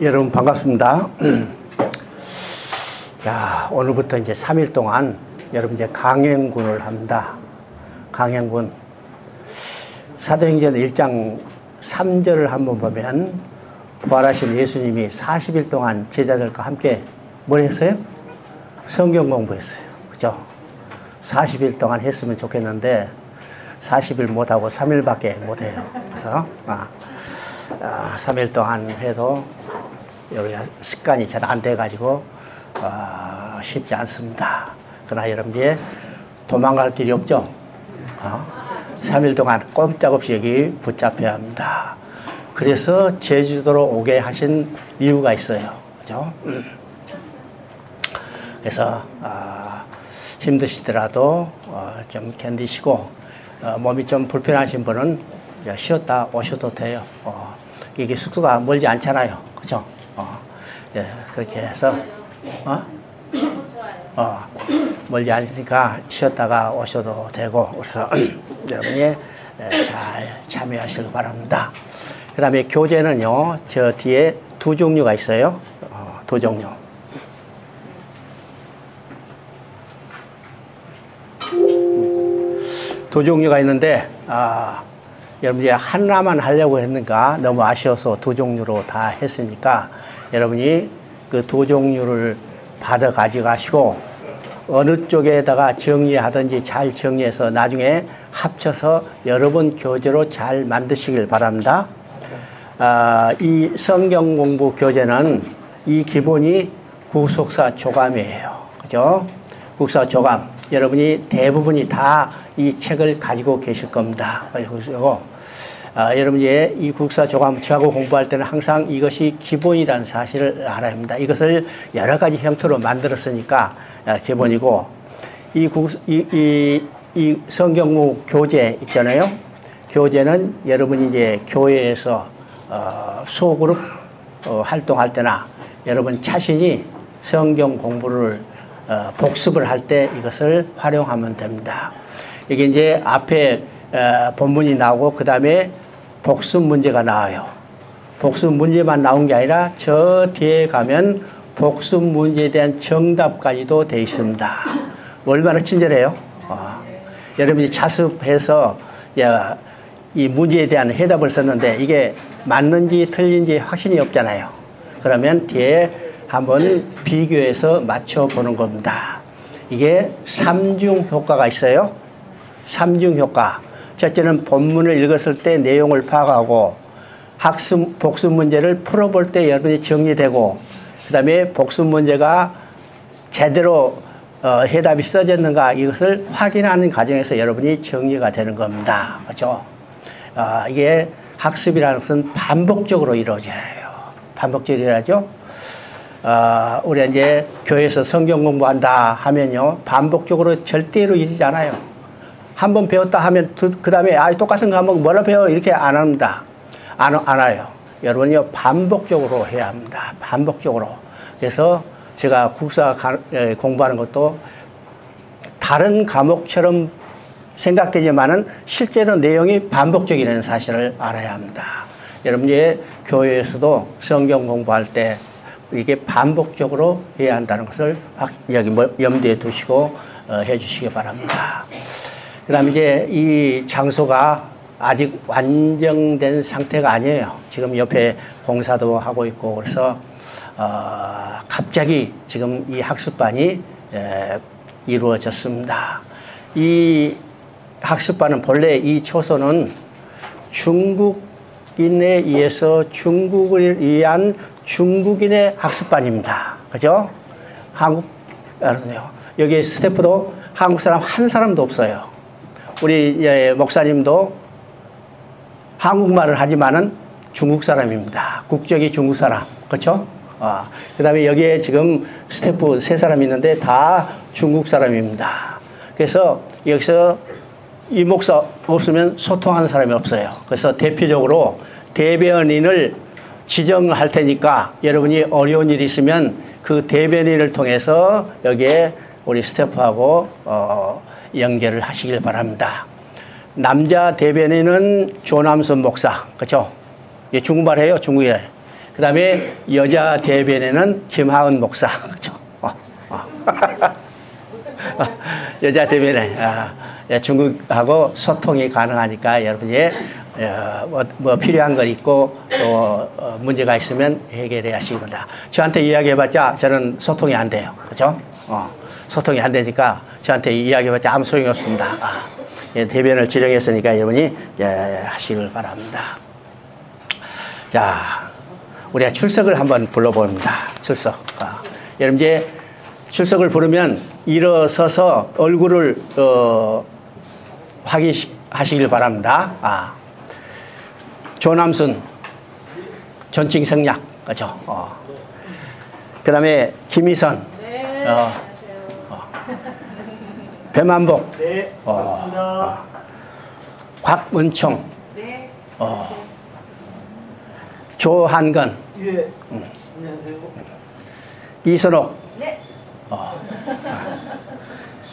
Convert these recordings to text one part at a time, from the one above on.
여러분 반갑습니다. 야, 오늘부터 이제 3일 동안 여러분 이제 강행군을 합니다. 강행군. 사도행전 1장 3절을 한번 보면 부활하신 예수님이 40일 동안 제자들과 함께 뭘 했어요? 성경 공부했어요. 그죠? 40일 동안 했으면 좋겠는데 40일 못하고 3일밖에 못해요. 그래서 3일 동안 해도 여기 습관이 잘 안 돼가지고 쉽지 않습니다. 그러나 여러분 이제 도망갈 길이 없죠. 3일 동안 꼼짝없이 여기 붙잡혀야 합니다. 그래서 제주도로 오게 하신 이유가 있어요. 그죠? 그래서 힘드시더라도 좀 견디시고 몸이 좀 불편하신 분은 쉬었다 오셔도 돼요. 이게 숙소가 멀지 않잖아요. 그죠? 예, 그렇게 해서 멀지 않으니까 쉬었다가 오셔도 되고, 그래서 여러분이 잘 참여하시길 바랍니다. 그 다음에 교재는요, 저 뒤에 두 종류가 있어요. 두 종류. 두 종류가 있는데, 여러분 이제 하나만 하려고 했는가 너무 아쉬워서 두 종류로 다 했으니까 여러분이 그 두 종류를 받아 가져가시고 어느 쪽에다가 정리하든지 잘 정리해서 나중에 합쳐서 여러분 교재로 잘 만드시길 바랍니다. 이 성경 공부 교재는 이 기본이 구속사 조감이에요. 그죠? 구속사 조감. 여러분이 대부분이 다 이 책을 가지고 계실 겁니다. 그리고 여러분이 이 국사 조감 취하고 공부할 때는 항상 이것이 기본이라는 사실을 알아야 합니다. 이것을 여러 가지 형태로 만들었으니까 기본이고, 이 성경국 교재 있잖아요. 교재는 여러분이 이제 교회에서 소그룹 활동할 때나 여러분 자신이 성경 공부를 복습을 할 때 이것을 활용하면 됩니다. 이게 이제 앞에 본문이 나오고 그 다음에 복습 문제가 나와요. 복습 문제만 나온 게 아니라 저 뒤에 가면 복습 문제에 대한 정답까지도 되어 있습니다. 얼마나 친절해요. 여러분이 자습해서 이 문제에 대한 해답을 썼는데 이게 맞는지 틀린지 확신이 없잖아요. 그러면 뒤에 한번 비교해서 맞춰보는 겁니다. 이게 삼중 효과가 있어요. 삼중 효과. 첫째는 본문을 읽었을 때 내용을 파악하고 학습, 복습 문제를 풀어볼 때 여러분이 정리되고, 그 다음에 복습 문제가 제대로 해답이 써졌는가 이것을 확인하는 과정에서 여러분이 정리가 되는 겁니다. 그렇죠? 이게 학습이라는 것은 반복적으로 이루어져요. 반복적으로 이루어져. 우리 이제 교회에서 성경 공부한다 하면요, 반복적으로 절대로 이루어지지 않아요. 한번 배웠다 하면 그 다음에 똑같은 거 한번 뭐라 배워 이렇게 안 합니다. 안 와요. 여러분이요 반복적으로 해야 합니다. 반복적으로. 그래서 제가 국사 공부하는 것도 다른 과목처럼 생각되지만은 실제로 내용이 반복적이라는 사실을 알아야 합니다. 여러분이 교회에서도 성경 공부할 때 이게 반복적으로 해야 한다는 것을 여기 염두에 두시고 해주시기 바랍니다. 그 다음에 이제 이 장소가 아직 완성된 상태가 아니에요. 지금 옆에 공사도 하고 있고, 그래서 갑자기 지금 이 학습반이 이루어졌습니다. 이 학습반은 본래 이 초소는 중국인에 의해서 중국을 위한 중국인의 학습반입니다. 그죠? 여기 스태프도 한국 사람 한 사람도 없어요. 우리 목사님도 한국말을 하지만은 중국 사람입니다. 국적이 중국 사람. 그렇죠? 그 다음에 여기에 지금 스태프 3사람 있는데 다 중국 사람입니다. 그래서 여기서 이 목사 없으면 소통하는 사람이 없어요. 그래서 대표적으로 대변인을 지정할 테니까 여러분이 어려운 일이 있으면 그 대변인을 통해서 여기에 우리 스태프하고 연결을 하시길 바랍니다. 남자 대변인은 조남선 목사, 그렇죠? 중국말 해요, 중국에. 그 다음에 여자 대변에는 김하은 목사. 그죠? 여자 대변에 중국하고 소통이 가능하니까 여러분이 뭐 필요한 거 있고 또 문제가 있으면 해결해 하시기 바랍니다. 저한테 이야기해봤자 저는 소통이 안 돼요. 그죠? 소통이 안 되니까 저한테 이야기해봤자 아무 소용이 없습니다. 대변을 지정했으니까 여러분이 하시길 바랍니다. 자, 우리가 출석을 한번 불러봅니다. 출석. 여러분 이제 출석을 부르면 일어서서 얼굴을 확인하시길 바랍니다. 조남순, 전칭성약, 그죠? 그 다음에 김희선, 네, 배만복, 네, 반갑습니다. 곽은총, 네. 조한건, 예, 안녕하세요. 이선옥, 네.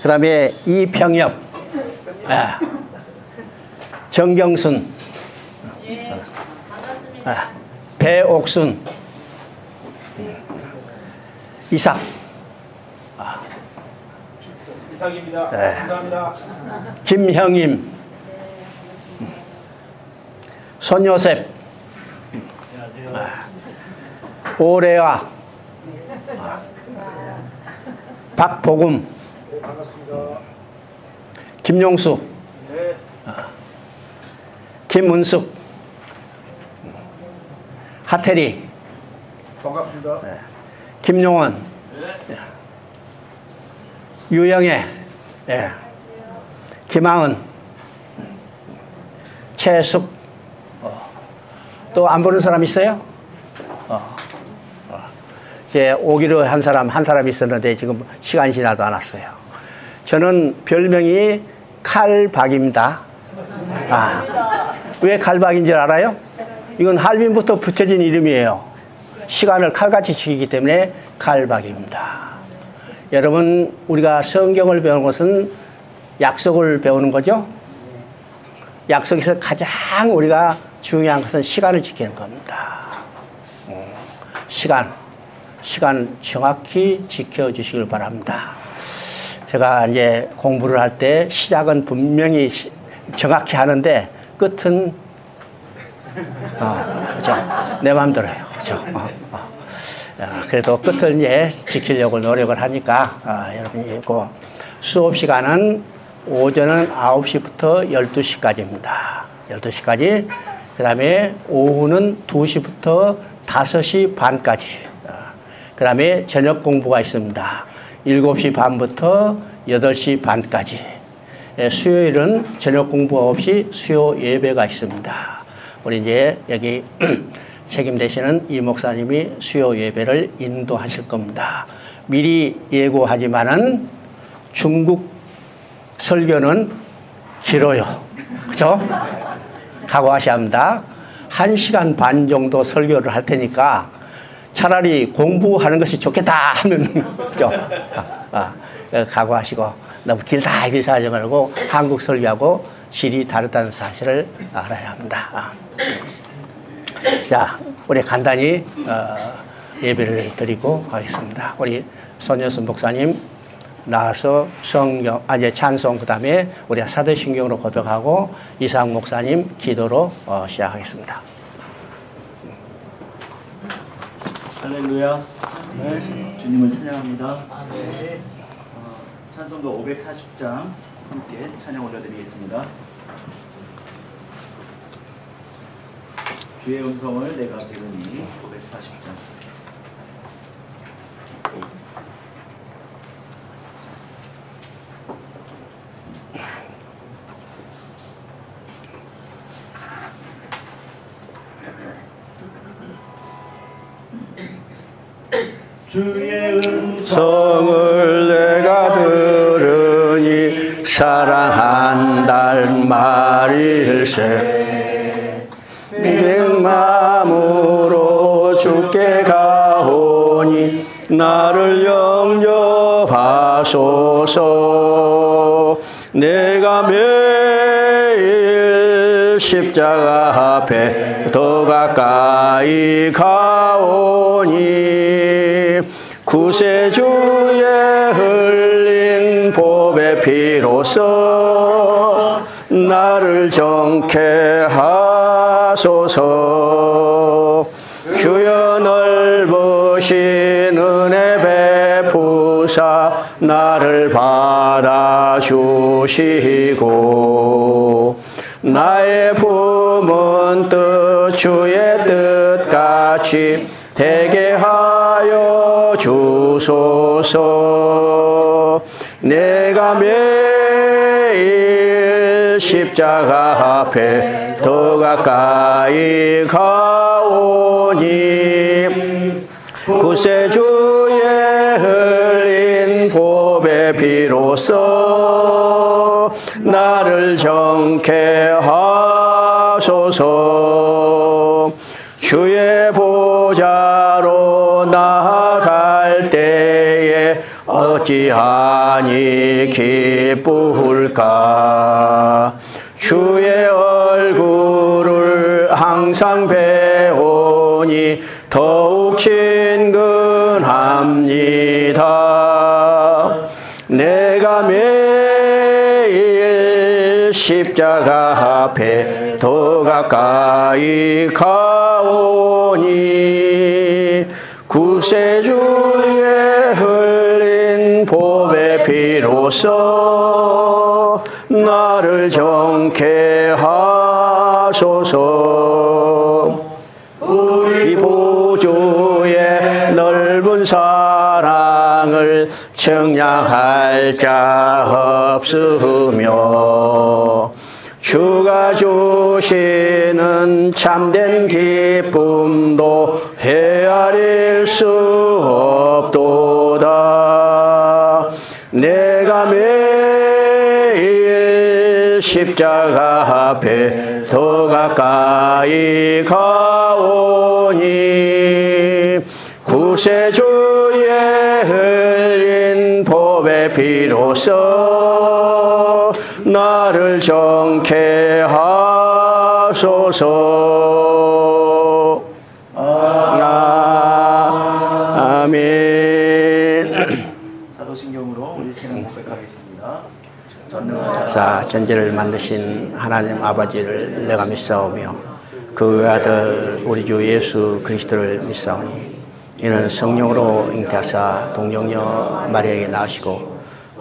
그 다음에 이평엽, 정경순, 예. 반갑습니다. 배옥순, 이삭, 이상입니다. 네. 감사합니다. 김형임, 손요셉, 안녕하세요. 오래와, 박복음, 네, 반갑습니다. 김용수, 네, 김은숙, 하태리, 반갑습니다. 김용원, 유영애, 김하은, 최숙, 또 안 보는 사람 있어요? 이제 오기로 한 사람 있었는데 지금 시간이 지나도 않았어요. 저는 별명이 칼박입니다. 왜 칼박인 줄 알아요? 이건 할빈부터 붙여진 이름이에요. 시간을 칼같이 지키기 때문에 칼박입니다. 여러분, 우리가 성경을 배우는 것은 약속을 배우는 거죠. 약속에서 가장 우리가 중요한 것은 시간을 지키는 겁니다. 시간 정확히 지켜주시길 바랍니다. 제가 이제 공부를 할 때 시작은 분명히 정확히 하는데 끝은 그죠? 내 마음대로요. 그죠? 그래도 끝을 이제 지키려고 노력을 하니까 여러분이 있고, 수업 시간은 오전은 9시부터 12시까지입니다. 12시까지. 그 다음에 오후는 2시부터 5시 반까지. 그 다음에 저녁 공부가 있습니다. 7시 반부터 8시 반까지. 수요일은 저녁 공부 없이 수요 예배가 있습니다. 우리 이제 여기 책임되시는 이 목사님이 수요 예배를 인도하실 겁니다. 미리 예고하지만은 중국 설교는 길어요. 그죠? 각오하셔야 합니다. 1시간 반 정도 설교를 할 테니까 차라리 공부하는 것이 좋겠다 하는 거죠. 각오하시고 너무 길다 이렇게 하지 말고 한국 설교하고 질이 다르다는 사실을 알아야 합니다. 자, 우리 간단히 예배를 드리고 가겠습니다. 우리 손여순 목사님 나와서 성경, 찬송, 그 다음에 우리가 사도신경으로 고백하고 이상 목사님 기도로 시작하겠습니다. 할렐루야. 네. 주님을 찬양합니다. 찬송도 540장 함께 찬양 올려드리겠습니다. 주의 음성을 내가 들으니 540장. 주의 성을 내가 들으니 사랑한달 말일세 백마음으로 주께 가오니 나를 영접하소서. 내가 매일 십자가 앞에 더 가까이 가오니 구세주의 흘린 보배 피로써 나를 정케 하소서. 주여 넓으신 은혜 베푸사 나를 받아주시고 나의 품은 뜻 주의 뜻같이 되게 하여 주소서. 내가 매일 십자가 앞에 더 가까이 가오니 구세주의 흘린 보배 피로써 나를 정케 하소서. 주의 보좌로 나아갈 때에 어찌하니 기쁠까. 주의 얼굴을 항상 배우니 더욱 친근합니다. 내가 매일 십자가 앞에 더 가까이 가오니 구세주의 흘린 보배 피로써 나를 정케 하소서. 우리 보주의 넓은 사랑을 청량할 자 없으며 주가 주시는 참된 기쁨도 헤아릴 수 없도다. 내가 매일 십자가 앞에 더 가까이 가오니 구세주의 흘린 보배 피로써 나를 정케 하소서. 아멘. 사도신경으로 우리 신앙 고백하겠습니다. 자, 전제를 만드신 하나님 아버지를 내가 믿사오며 그 아들 우리 주 예수 그리스도를 믿사오니 이는 성령으로 잉태하사 동정녀 마리아에게 낳으시고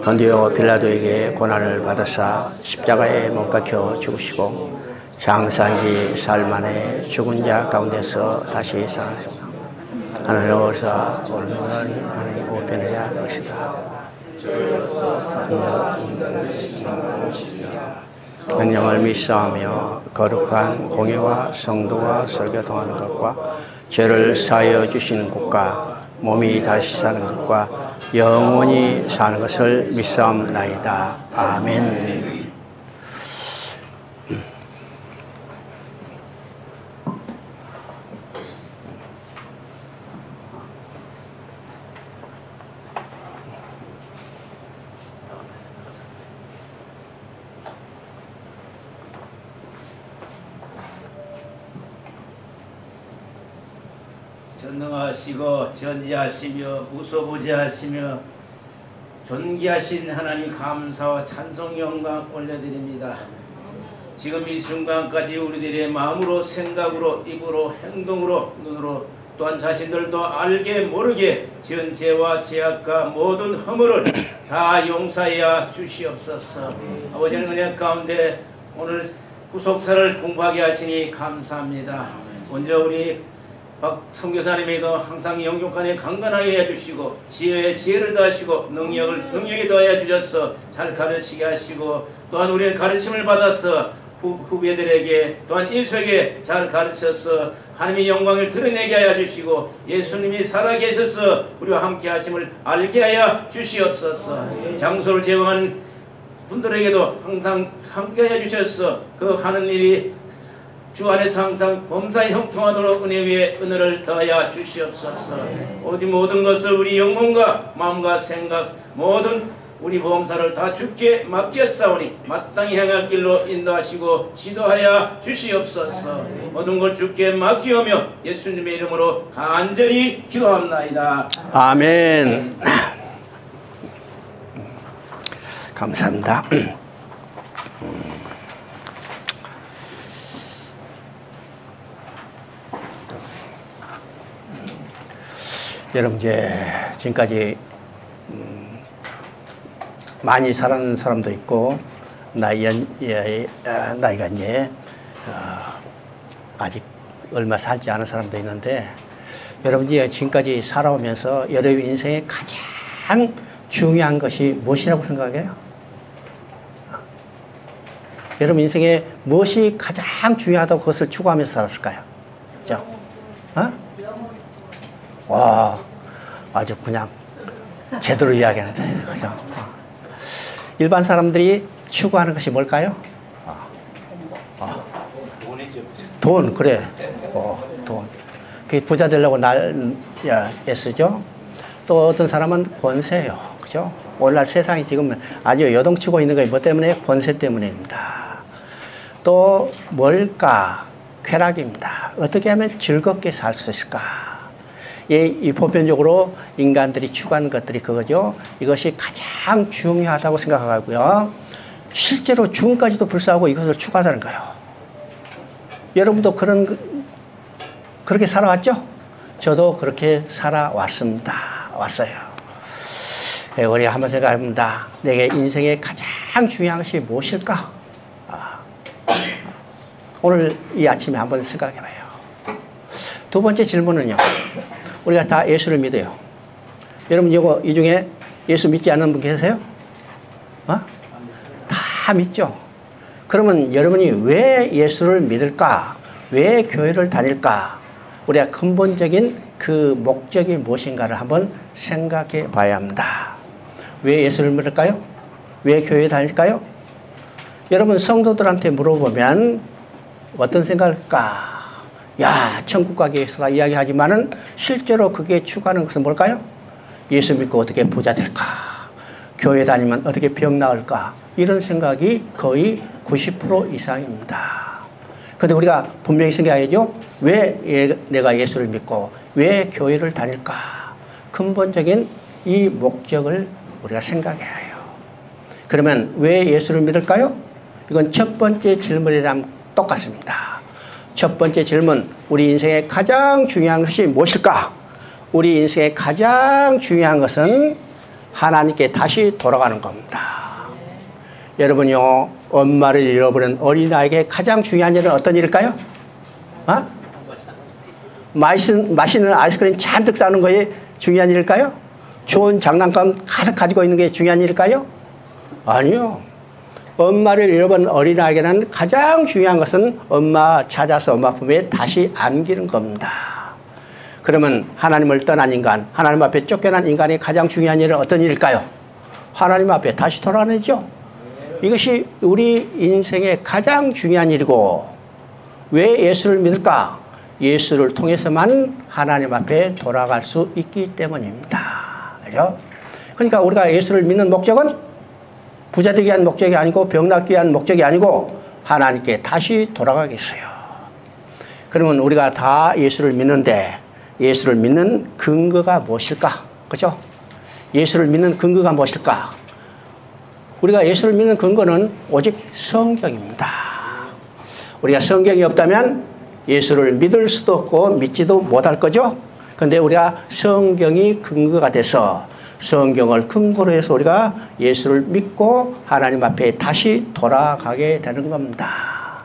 본디오 빌라도에게 고난을 받으사 십자가에 못 박혀 죽으시고 장사한 지 사흘 만에 죽은 자 가운데서 다시 살아나셨다. 하늘에 오사 오늘은 하나님 우편의 자 것이다. 성령을 믿사오며 거룩한 공예와 성도와 설교 통하는 것과 죄를 사하여 주시는 것과 몸이 다시 사는 것과 영원히 사는 것을 믿사옵나이다. 아멘. 전능하시고 전지하시며 무소부지하시며 존귀하신 하나님 감사와 찬송 영광 올려드립니다. 지금 이 순간까지 우리들의 마음으로 생각으로 입으로 행동으로 눈으로 또한 자신들도 알게 모르게 지은 죄와 죄악과 모든 허물을 다 용서하여 주시옵소서. 아버지는 은혜 가운데 오늘 구속사를 공부하게 하시니 감사합니다. 먼저 우리 박 선교사님에도 항상 영육간에 강건하게 해주시고 지혜에 지혜를 더하시고 능력에 더하여 주셔서 잘 가르치게 하시고 또한 우리는 가르침을 받아서 후배들에게 또한 일수에게 잘 가르쳐서 하나님의 영광을 드러내게 하여 주시고 예수님이 살아계셔서 우리와 함께 하심을 알게 하여 주시옵소서. 장소를 제공한 분들에게도 항상 함께 하여 주셔서 그 하는 일이 주 안에서 항상 범사에 형통하도록 은혜 위에 은혜를 더하여 주시옵소서. 어디 모든 것을 우리 영혼과 마음과 생각 모든 우리 보험사를 다 주께 맡겼사오니 마땅히 행할 길로 인도하시고 지도하여 주시옵소서. 모든 걸 주께 맡기오며 예수님의 이름으로 간절히 기도합나이다. 아멘. 감사합니다. 여러분, 이제 지금까지 많이 살아는 사람도 있고 나이가 이제 아직 얼마 살지 않은 사람도 있는데, 여러분이 지금까지 살아오면서 여러분 인생의 가장 중요한 것이 무엇이라고 생각해요? 여러분 인생에 무엇이 가장 중요하다고 그것을 추구하면서 살았을까요? 그죠? 와, 아주 그냥 제대로 이야기하는데, 그죠? 일반 사람들이 추구하는 것이 뭘까요? 돈, 그래. 돈. 그게 부자 되려고 애쓰죠? 또 어떤 사람은 권세요. 그죠? 오늘날 세상이 지금 아주 요동치고 있는 게 뭐 때문에? 권세 때문입니다. 또 뭘까? 쾌락입니다. 어떻게 하면 즐겁게 살 수 있을까? 이 보편적으로 인간들이 추구하는 것들이 그거죠. 이것이 가장 중요하다고 생각하고요. 실제로 죽음까지도 불사하고 이것을 추구하자는 거예요. 여러분도 그렇게 살아왔죠? 저도 그렇게 살아왔습니다. 왔어요. 우리 한번 생각해봅니다. 내게 인생의 가장 중요한 것이 무엇일까? 오늘 이 아침에 한번 생각해봐요. 두 번째 질문은요. 우리가 다 예수를 믿어요. 여러분 이 중에 예수 믿지 않는 분 계세요? 다 믿죠? 그러면 여러분이 왜 예수를 믿을까? 왜 교회를 다닐까? 우리가 근본적인 그 목적이 무엇인가를 한번 생각해 봐야 합니다. 왜 예수를 믿을까요? 왜 교회에 다닐까요? 여러분 성도들한테 물어보면 어떤 생각을 할까? 야, 천국 가기 위해서다 이야기하지만은 실제로 그게 추구하는 것은 뭘까요? 예수 믿고 어떻게 부자 될까? 교회 다니면 어떻게 병 나을까? 이런 생각이 거의 90% 이상입니다. 그런데 우리가 분명히 생각해야죠. 왜 내가 예수를 믿고 왜 교회를 다닐까? 근본적인 이 목적을 우리가 생각해야 해요. 그러면 왜 예수를 믿을까요? 이건 첫 번째 질문이랑 똑같습니다. 첫 번째 질문, 우리 인생의 가장 중요한 것이 무엇일까? 우리 인생의 가장 중요한 것은 하나님께 다시 돌아가는 겁니다. 여러분요, 엄마를 잃어버린 어린아이에게 가장 중요한 일은 어떤 일일까요? 맛있는 아이스크림 잔뜩 싸는 것이 중요한 일일까요? 좋은 장난감 가득 가지고 있는 게 중요한 일일까요? 아니요. 엄마를 잃어버린 어린아이에게는 가장 중요한 것은 엄마 찾아서 엄마 품에 다시 안기는 겁니다. 그러면 하나님을 떠난 인간, 하나님 앞에 쫓겨난 인간의 가장 중요한 일은 어떤 일일까요? 하나님 앞에 다시 돌아가는 일이죠. 이것이 우리 인생의 가장 중요한 일이고, 왜 예수를 믿을까? 예수를 통해서만 하나님 앞에 돌아갈 수 있기 때문입니다. 그죠? 그러니까 우리가 예수를 믿는 목적은 부자 되기 위한 목적이 아니고 병 낫기 위한 목적이 아니고 하나님께 다시 돌아가겠어요. 그러면 우리가 다 예수를 믿는데 예수를 믿는 근거가 무엇일까? 그죠? 예수를 믿는 근거가 무엇일까? 우리가 예수를 믿는 근거는 오직 성경입니다. 우리가 성경이 없다면 예수를 믿을 수도 없고 믿지도 못할 거죠? 그런데 우리가 성경이 근거가 돼서 성경을 근거로 해서 우리가 예수를 믿고 하나님 앞에 다시 돌아가게 되는 겁니다.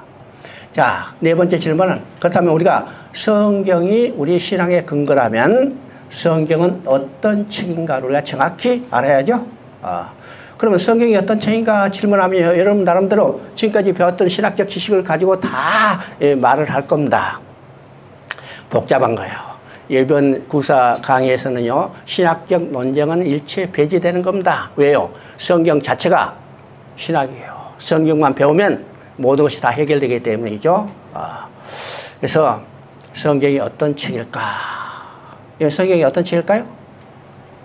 자, 네 번째 질문은, 그렇다면 우리가 성경이 우리 신앙의 근거라면 성경은 어떤 책인가를 우리가 정확히 알아야죠. 그러면 성경이 어떤 책인가 질문하면 여러분 나름대로 지금까지 배웠던 신학적 지식을 가지고 다 말을 할 겁니다. 복잡한 거예요. 이번 구사 강의에서는요, 신학적 논쟁은 일체 배제되는 겁니다. 왜요? 성경 자체가 신학이에요. 성경만 배우면 모든 것이 다 해결되기 때문이죠. 그래서 성경이 어떤 책일까? 성경이 어떤 책일까요?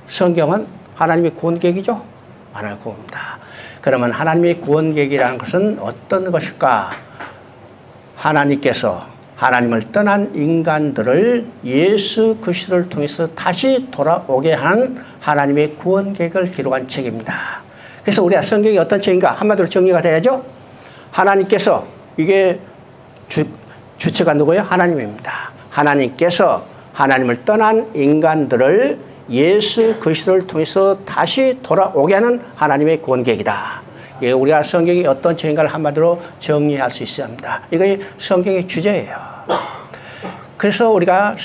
성경은 하나님의 구원계획이죠. 하나님의 구원입니다. 그러면 하나님의 구원 계획이라는 것은 어떤 것일까? 하나님께서 하나님을 떠난 인간들을 예수 그리스도를 통해서 다시 돌아오게 하는 하나님의 구원 계획을 기록한 책입니다. 그래서 우리가 성경이 어떤 책인가? 한마디로 정리가 돼야죠. 하나님께서, 이게 주체가 누구예요? 하나님입니다. 하나님께서 하나님을 떠난 인간들을 예수 그리스도를 통해서 다시 돌아오게 하는 하나님의 구원 계획이다. 이게 우리가 성경이 어떤 책인가를 한마디로 정리할 수 있어야 합니다. 이게 성경의 주제예요. 그래서 우리가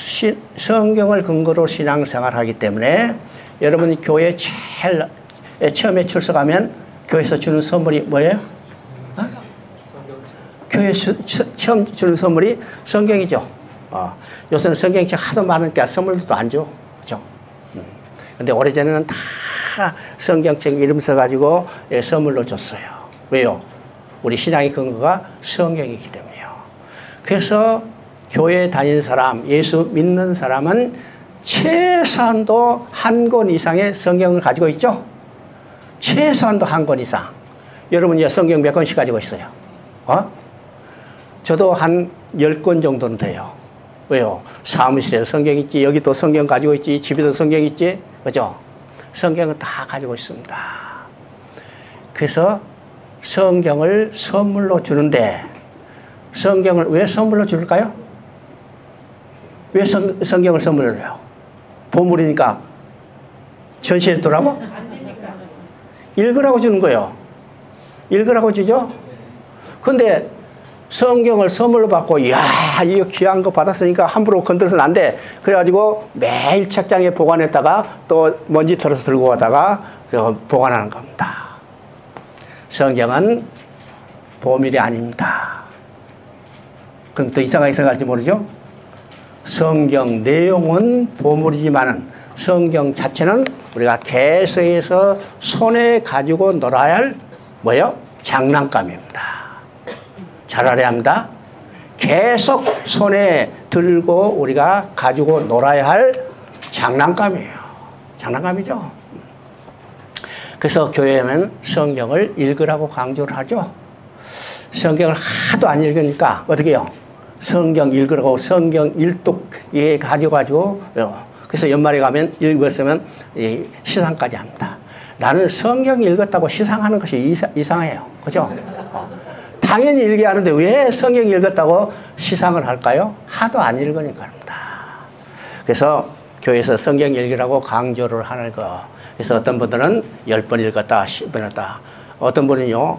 성경을 근거로 신앙생활을 하기 때문에 여러분이 교회 제일 처음에 출석하면 교회에서 주는 선물이 뭐예요? 교회에서 처음 주는 선물이 성경이죠. 요새는 성경책 하도 많으니까 선물도 안 줘. 그죠? 근데 오래전에는 다 성경책 이름 써가지고 선물로 줬어요. 왜요? 우리 신앙의 근거가 성경이기 때문에요. 그래서 교회 다니는 사람, 예수 믿는 사람은 최소한도 한 권 이상의 성경을 가지고 있죠? 최소한도 한 권 이상. 여러분이 성경 몇 권씩 가지고 있어요? 저도 한 10권 정도는 돼요. 왜요? 사무실에 성경 있지, 여기 또 성경 가지고 있지, 집에도 성경 있지, 그죠? 성경은 다 가지고 있습니다. 그래서 성경을 선물로 주는데, 성경을 왜 선물로 줄까요? 왜 성경을 선물로 줘요? 보물이니까 전시에 두라고? 읽으라고 주는 거예요. 읽으라고 주죠? 근데 성경을 선물로 받고, 이야, 이거 귀한 거 받았으니까 함부로 건드려서는 안 돼. 그래가지고 매일 책장에 보관했다가 또 먼지 털어서 들고 가다가 보관하는 겁니다. 성경은 보물이 아닙니다. 그럼 또 이상하게 생각할지 모르죠? 성경 내용은 보물이지만은 성경 자체는 우리가 계속해서 손에 가지고 놀아야 할 뭐예요? 장난감입니다. 잘 알아야 합니다. 계속 손에 들고 우리가 가지고 놀아야 할 장난감이에요. 장난감이죠. 그래서 교회에는 성경을 읽으라고 강조를 하죠. 성경을 하도 안 읽으니까 어떻게 해요? 성경 읽으라고 성경 일독 가져가지고, 그래서 연말에 가면 읽었으면 시상까지 합니다. 나는 성경 읽었다고 시상하는 것이 이상해요. 그죠? 당연히 읽게 하는데 왜 성경 읽었다고 시상을 할까요? 하도 안 읽으니까 합니다. 그래서 교회에서 성경 읽으라고 강조를 하는 거. 그래서 어떤 분들은 10번 읽었다, 10번 읽었다. 어떤 분은요,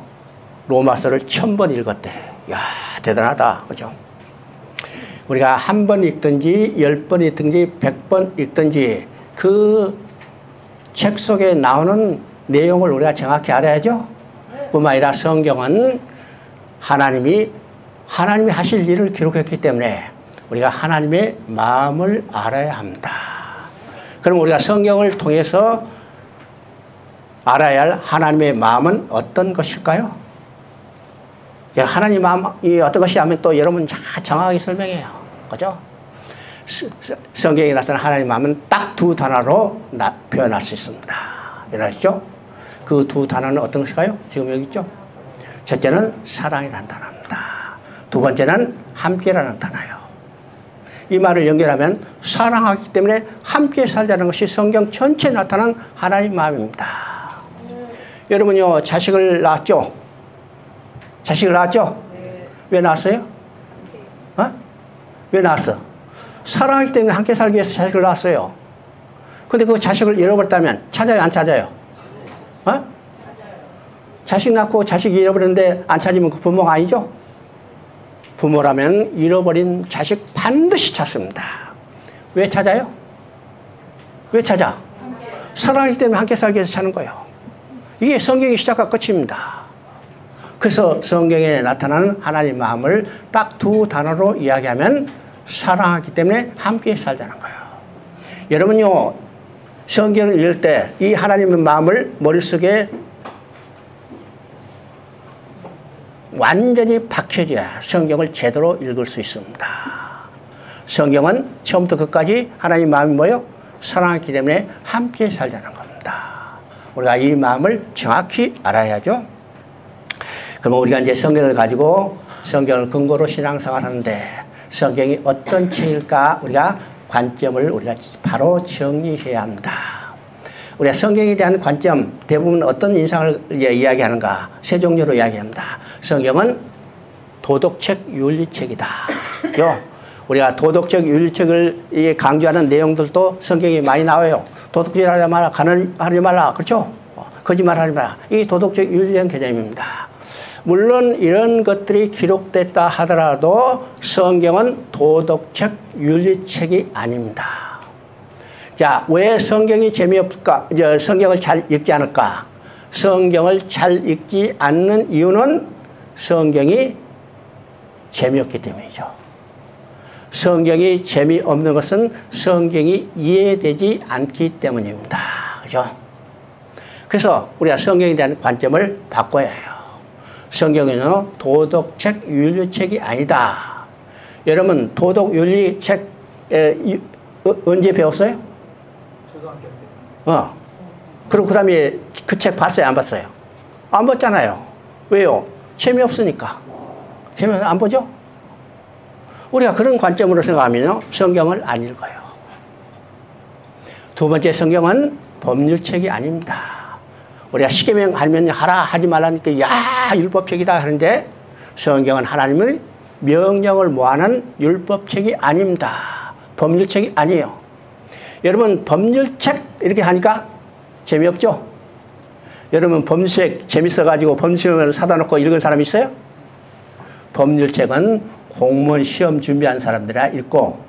로마서를 1000번 읽었대. 이야, 대단하다. 그죠? 우리가 한 번 읽든지 10번 읽든지 100번 읽든지 그 책 속에 나오는 내용을 우리가 정확히 알아야죠. 뿐만 아니라 성경은 하나님이 하실 일을 기록했기 때문에 우리가 하나님의 마음을 알아야 합니다. 그럼 우리가 성경을 통해서 알아야 할 하나님의 마음은 어떤 것일까요? 하나님 마음이 어떤 것이 하면 또 여러분 정확하게 설명해요. 그죠? 성경에 나타난 하나님 마음은 딱 두 단어로 표현할 수 있습니다. 표현하시죠? 그 두 단어는 어떤 것일까요? 지금 여기 있죠? 첫째는 사랑이라는 단어입니다. 두 번째는 함께라는 단어예요. 이 말을 연결하면 사랑하기 때문에 함께 살자는 것이 성경 전체에 나타난 하나님 마음입니다. 여러분요, 자식을 낳았죠? 자식을 낳았죠? 네. 왜 낳았어요? 왜 낳았어? 사랑하기 때문에 함께 살기 위해서 자식을 낳았어요. 근데 그 자식을 잃어버렸다면 찾아요, 안 찾아요? 자식 낳고 자식 잃어버렸는데 안 찾으면 그 부모가 아니죠? 부모라면 잃어버린 자식 반드시 찾습니다. 왜 찾아요? 왜 찾아? 사랑하기 때문에 함께 살기 위해서 찾는 거예요. 이게 성경의 시작과 끝입니다. 그래서 성경에 나타나는 하나님 마음을 딱 두 단어로 이야기하면 사랑하기 때문에 함께 살자는 거예요. 여러분요, 성경을 읽을 때 이 하나님의 마음을 머릿속에 완전히 박혀져야 성경을 제대로 읽을 수 있습니다. 성경은 처음부터 끝까지 하나님 마음이 뭐예요? 사랑하기 때문에 함께 살자는 겁니다. 우리가 이 마음을 정확히 알아야죠. 그러면 우리가 이제 성경을 가지고 성경을 근거로 신앙생활 하는데 성경이 어떤 책일까 우리가 관점을 우리가 바로 정리해야 합니다. 우리가 성경에 대한 관점 대부분 어떤 인상을 이야기하는가? 세 종류로 이야기합니다. 성경은 도덕책, 윤리책이다. 우리가 도덕적 윤리책을 강조하는 내용들도 성경에 많이 나와요. 도둑질하지 마라, 가난하지 말라, 그렇죠? 거짓말하지 마라. 이게 도덕적 윤리적 개념입니다. 물론 이런 것들이 기록됐다 하더라도 성경은 도덕책, 윤리책이 아닙니다. 자, 왜 성경이 재미없을까? 성경을 잘 읽지 않을까? 성경을 잘 읽지 않는 이유는 성경이 재미없기 때문이죠. 성경이 재미없는 것은 성경이 이해되지 않기 때문입니다. 그죠? 그래서 우리가 성경에 대한 관점을 바꿔야 해요. 성경은 도덕책, 윤리책이 아니다. 여러분, 도덕, 윤리책 언제 배웠어요? 초등학교 때. 그리고 그 다음에 그 책 봤어요? 안 봤어요? 안 봤잖아요. 왜요? 재미없으니까. 안 보죠? 우리가 그런 관점으로 생각하면 성경을 안 읽어요. 두 번째, 성경은 법률책이 아닙니다. 우리가 십계명 하면 하라 하지 말라니까 야 율법책이다 하는데 성경은 하나님의 명령을 모아놓은 율법책이 아닙니다. 법률책이 아니에요. 여러분, 법률책 이렇게 하니까 재미없죠? 여러분, 법률책 재밌어가지고 법률책을 사다 놓고 읽은 사람 있어요? 법률책은 공무원 시험 준비한 사람들이나 읽고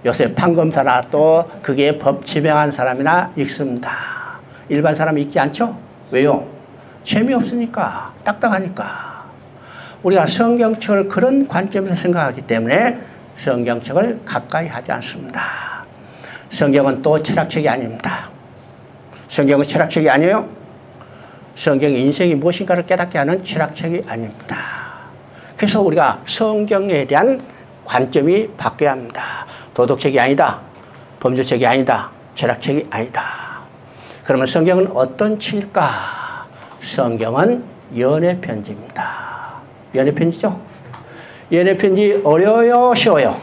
요새 판검사나 또 그게 법 지명한 사람이나 읽습니다. 일반 사람이 읽지 않죠? 왜요? 재미없으니까, 딱딱하니까. 우리가 성경책을 그런 관점에서 생각하기 때문에 성경책을 가까이 하지 않습니다. 성경은 또 철학책이 아닙니다. 성경은 철학책이 아니에요. 성경이 인생이 무엇인가를 깨닫게 하는 철학책이 아닙니다. 그래서 우리가 성경에 대한 관점이 바뀌어야 합니다. 도덕책이 아니다. 법률책이 아니다. 철학책이 아니다. 그러면 성경은 어떤 책일까? 성경은 연애편지입니다. 연애편지죠? 연애편지 어려워요? 쉬워요?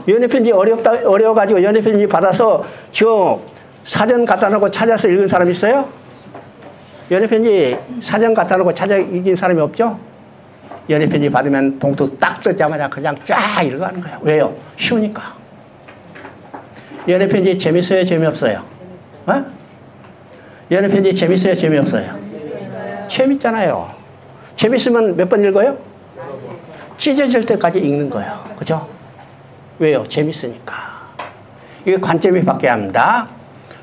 연애편지 어려워가지고 연애편지 받아서 지금 사전 갖다 놓고 찾아서 읽은 사람 있어요? 연애편지 사전 갖다 놓고 찾아 읽은 사람이 없죠? 연애편지 받으면 봉투 딱 뜯자마자 그냥 쫙 읽어가는 거예요. 왜요? 쉬우니까. 연애편지 재밌어요? 재미없어요? 연애편지 재밌어요? 재미없어요? 재밌잖아요. 재밌으면 몇 번 읽어요? 찢어질 때까지 읽는 거예요. 그죠? 왜요? 재밌으니까. 이게 관점이 바뀌어야 합니다.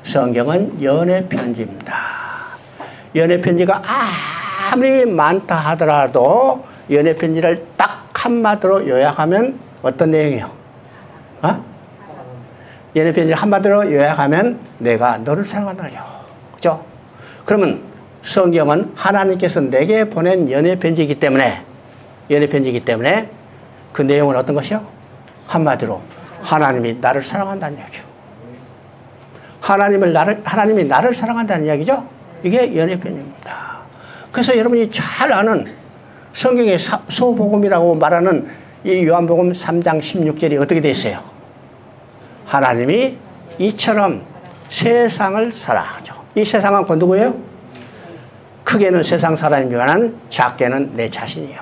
성경은 연애편지입니다. 연애편지가 아무리 많다 하더라도 연애편지를 딱 한마디로 요약하면 어떤 내용이에요? 연애편지를 한마디로 요약하면 내가 너를 사랑한다요. 그죠? 그러면 성경은 하나님께서 내게 보낸 연애편지이기 때문에 그 내용은 어떤 것이요? 한마디로 하나님이 나를 사랑한다는 이야기요. 하나님이 나를 사랑한다는 이야기죠? 이게 연애편입니다. 그래서 여러분이 잘 아는 성경의 소복음이라고 말하는 이 요한복음 3장 16절이 어떻게 되어 있어요? 하나님이 이처럼 세상을 사랑하죠. 이 세상은 그 누구예요? 크게는 세상 사람이지만 작게는 내 자신이요.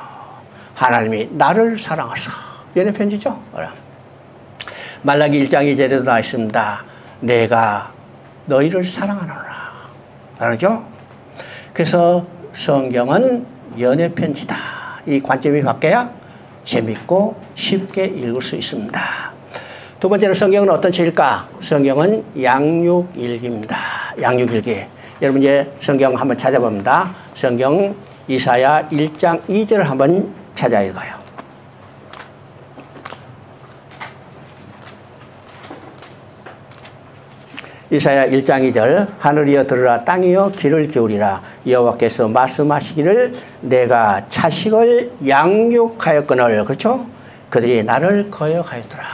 하나님이 나를 사랑하사. 연애편지죠? 말라기 1장 2절에도 나와 있습니다. 내가 너희를 사랑하노라. 알죠? 그래서 성경은 연애편지다. 이 관점이 바뀌어야 재밌고 쉽게 읽을 수 있습니다. 두 번째로 성경은 어떤 책일까? 성경은 양육일기입니다. 양육일기. 여러분 이제 성경 한번 찾아봅니다. 성경 이사야 1장 2절을 한번 찾아 읽어요. 이사야 1장 2절 하늘이여 들으라 땅이여 귀를 기울이라 여호와께서 말씀하시기를 내가 자식을 양육하였거늘. 그렇죠? 그들이 나를 거역하였더라.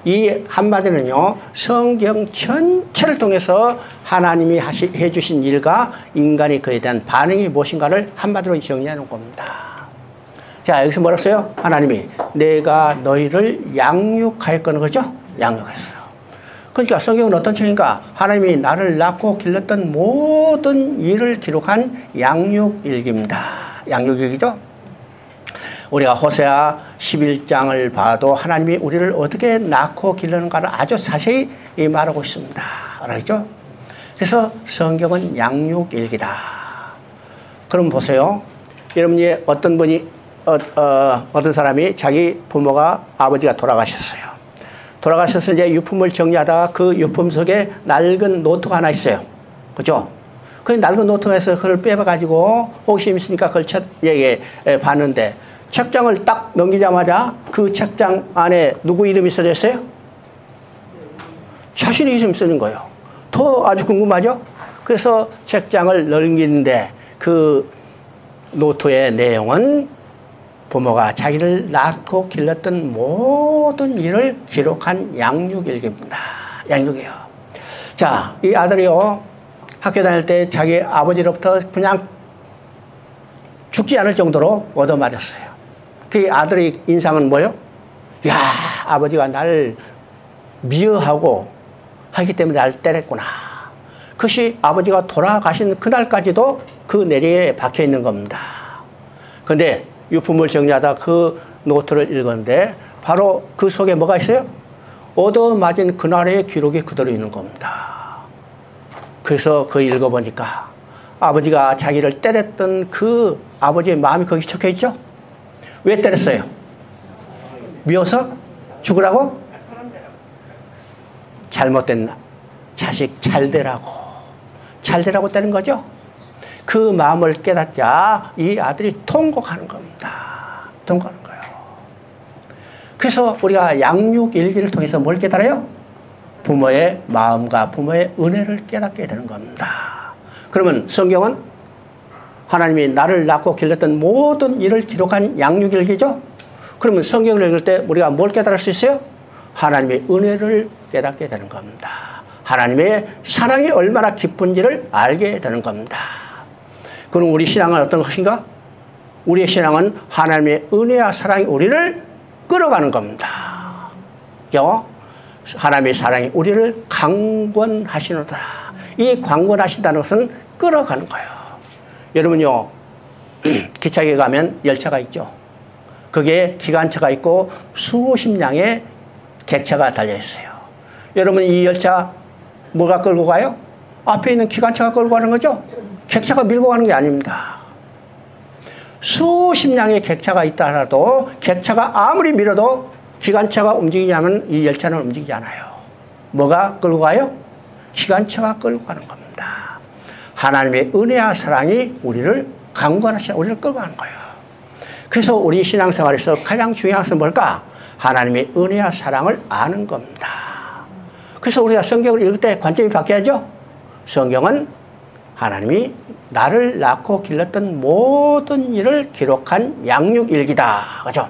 이 한마디는요, 성경 전체를 통해서 하나님이 해주신 일과 인간이 그에 대한 반응이 무엇인가를 한마디로 정리하는 겁니다. 자, 여기서 뭐라 했어요? 하나님이 내가 너희를 양육할 거는 거죠? 양육했어요. 그러니까 성경은 어떤 책인가? 하나님이 나를 낳고 길렀던 모든 일을 기록한 양육일기입니다. 양육일기죠? 우리가 호세아 11장을 봐도 하나님이 우리를 어떻게 낳고 기르는가를 아주 자세히 말하고 있습니다. 알았죠? 그래서 성경은 양육일기다. 그럼 보세요. 여러분이 어떤 분이 어떤 사람이 자기 부모가 아버지가 돌아가셨어요. 돌아가셔서 이제 유품을 정리하다가 그 유품 속에 낡은 노트가 하나 있어요. 그죠? 그 낡은 노트에서 그걸 빼봐가지고 호기심 있으니까 그걸 봤는데 책장을 딱 넘기자마자 그 책장 안에 누구 이름이 써져 있어요? 자신의 이름이 써진 거예요. 더 아주 궁금하죠? 그래서 책장을 넘기는데 그 노트의 내용은 부모가 자기를 낳고 길렀던 모든 일을 기록한 양육일기입니다. 양육이에요. 자, 이 아들이요, 학교 다닐 때 자기 아버지로부터 그냥 죽지 않을 정도로 얻어맞았어요. 그 아들의 인상은 뭐예요? 야, 아버지가 나를 미워하고 하기 때문에 나를 때렸구나. 그것이 아버지가 돌아가신 그날까지도 그 내리에 박혀 있는 겁니다. 그런데 유품을 정리하다 그 노트를 읽었는데 바로 그 속에 뭐가 있어요? 얻어맞은 그날의 기록이 그대로 있는 겁니다. 그래서 그 읽어보니까 아버지가 자기를 때렸던 그 아버지의 마음이 거기 적혀 있죠? 왜 때렸어요? 미워서? 죽으라고? 잘못된 자식 잘되라고. 잘되라고 때린 거죠? 그 마음을 깨닫자 이 아들이 통곡하는 겁니다. 통곡하는 거예요. 그래서 우리가 양육일기를 통해서 뭘 깨달아요? 부모의 마음과 부모의 은혜를 깨닫게 되는 겁니다. 그러면 성경은 하나님이 나를 낳고 길렀던 모든 일을 기록한 양육일기죠? 그러면 성경을 읽을 때 우리가 뭘 깨달을 수 있어요? 하나님의 은혜를 깨닫게 되는 겁니다. 하나님의 사랑이 얼마나 깊은지를 알게 되는 겁니다. 그럼 우리 신앙은 어떤 것인가? 우리의 신앙은 하나님의 은혜와 사랑이 우리를 끌어가는 겁니다. 그죠? 하나님의 사랑이 우리를 강권하시노라. 이 강권하신다는 것은 끌어가는 거예요. 여러분요, 기차에 가면 열차가 있죠. 거기에 기관차가 있고 수십 량의 객차가 달려있어요. 여러분 이 열차 뭐가 끌고 가요? 앞에 있는 기관차가 끌고 가는 거죠? 객차가 밀고 가는 게 아닙니다. 수십 량의 객차가 있다 하더라도 객차가 아무리 밀어도 기관차가 움직이냐면 이 열차는 움직이지 않아요. 뭐가 끌고 가요? 기관차가 끌고 가는 겁니다. 하나님의 은혜와 사랑이 우리를 강권하시는 우리를 끌고 가는 거예요. 그래서 우리 신앙생활에서 가장 중요한 것은 뭘까? 하나님의 은혜와 사랑을 아는 겁니다. 그래서 우리가 성경을 읽을 때 관점이 바뀌어야죠. 성경은 하나님이 나를 낳고 길렀던 모든 일을 기록한 양육일기다. 그죠?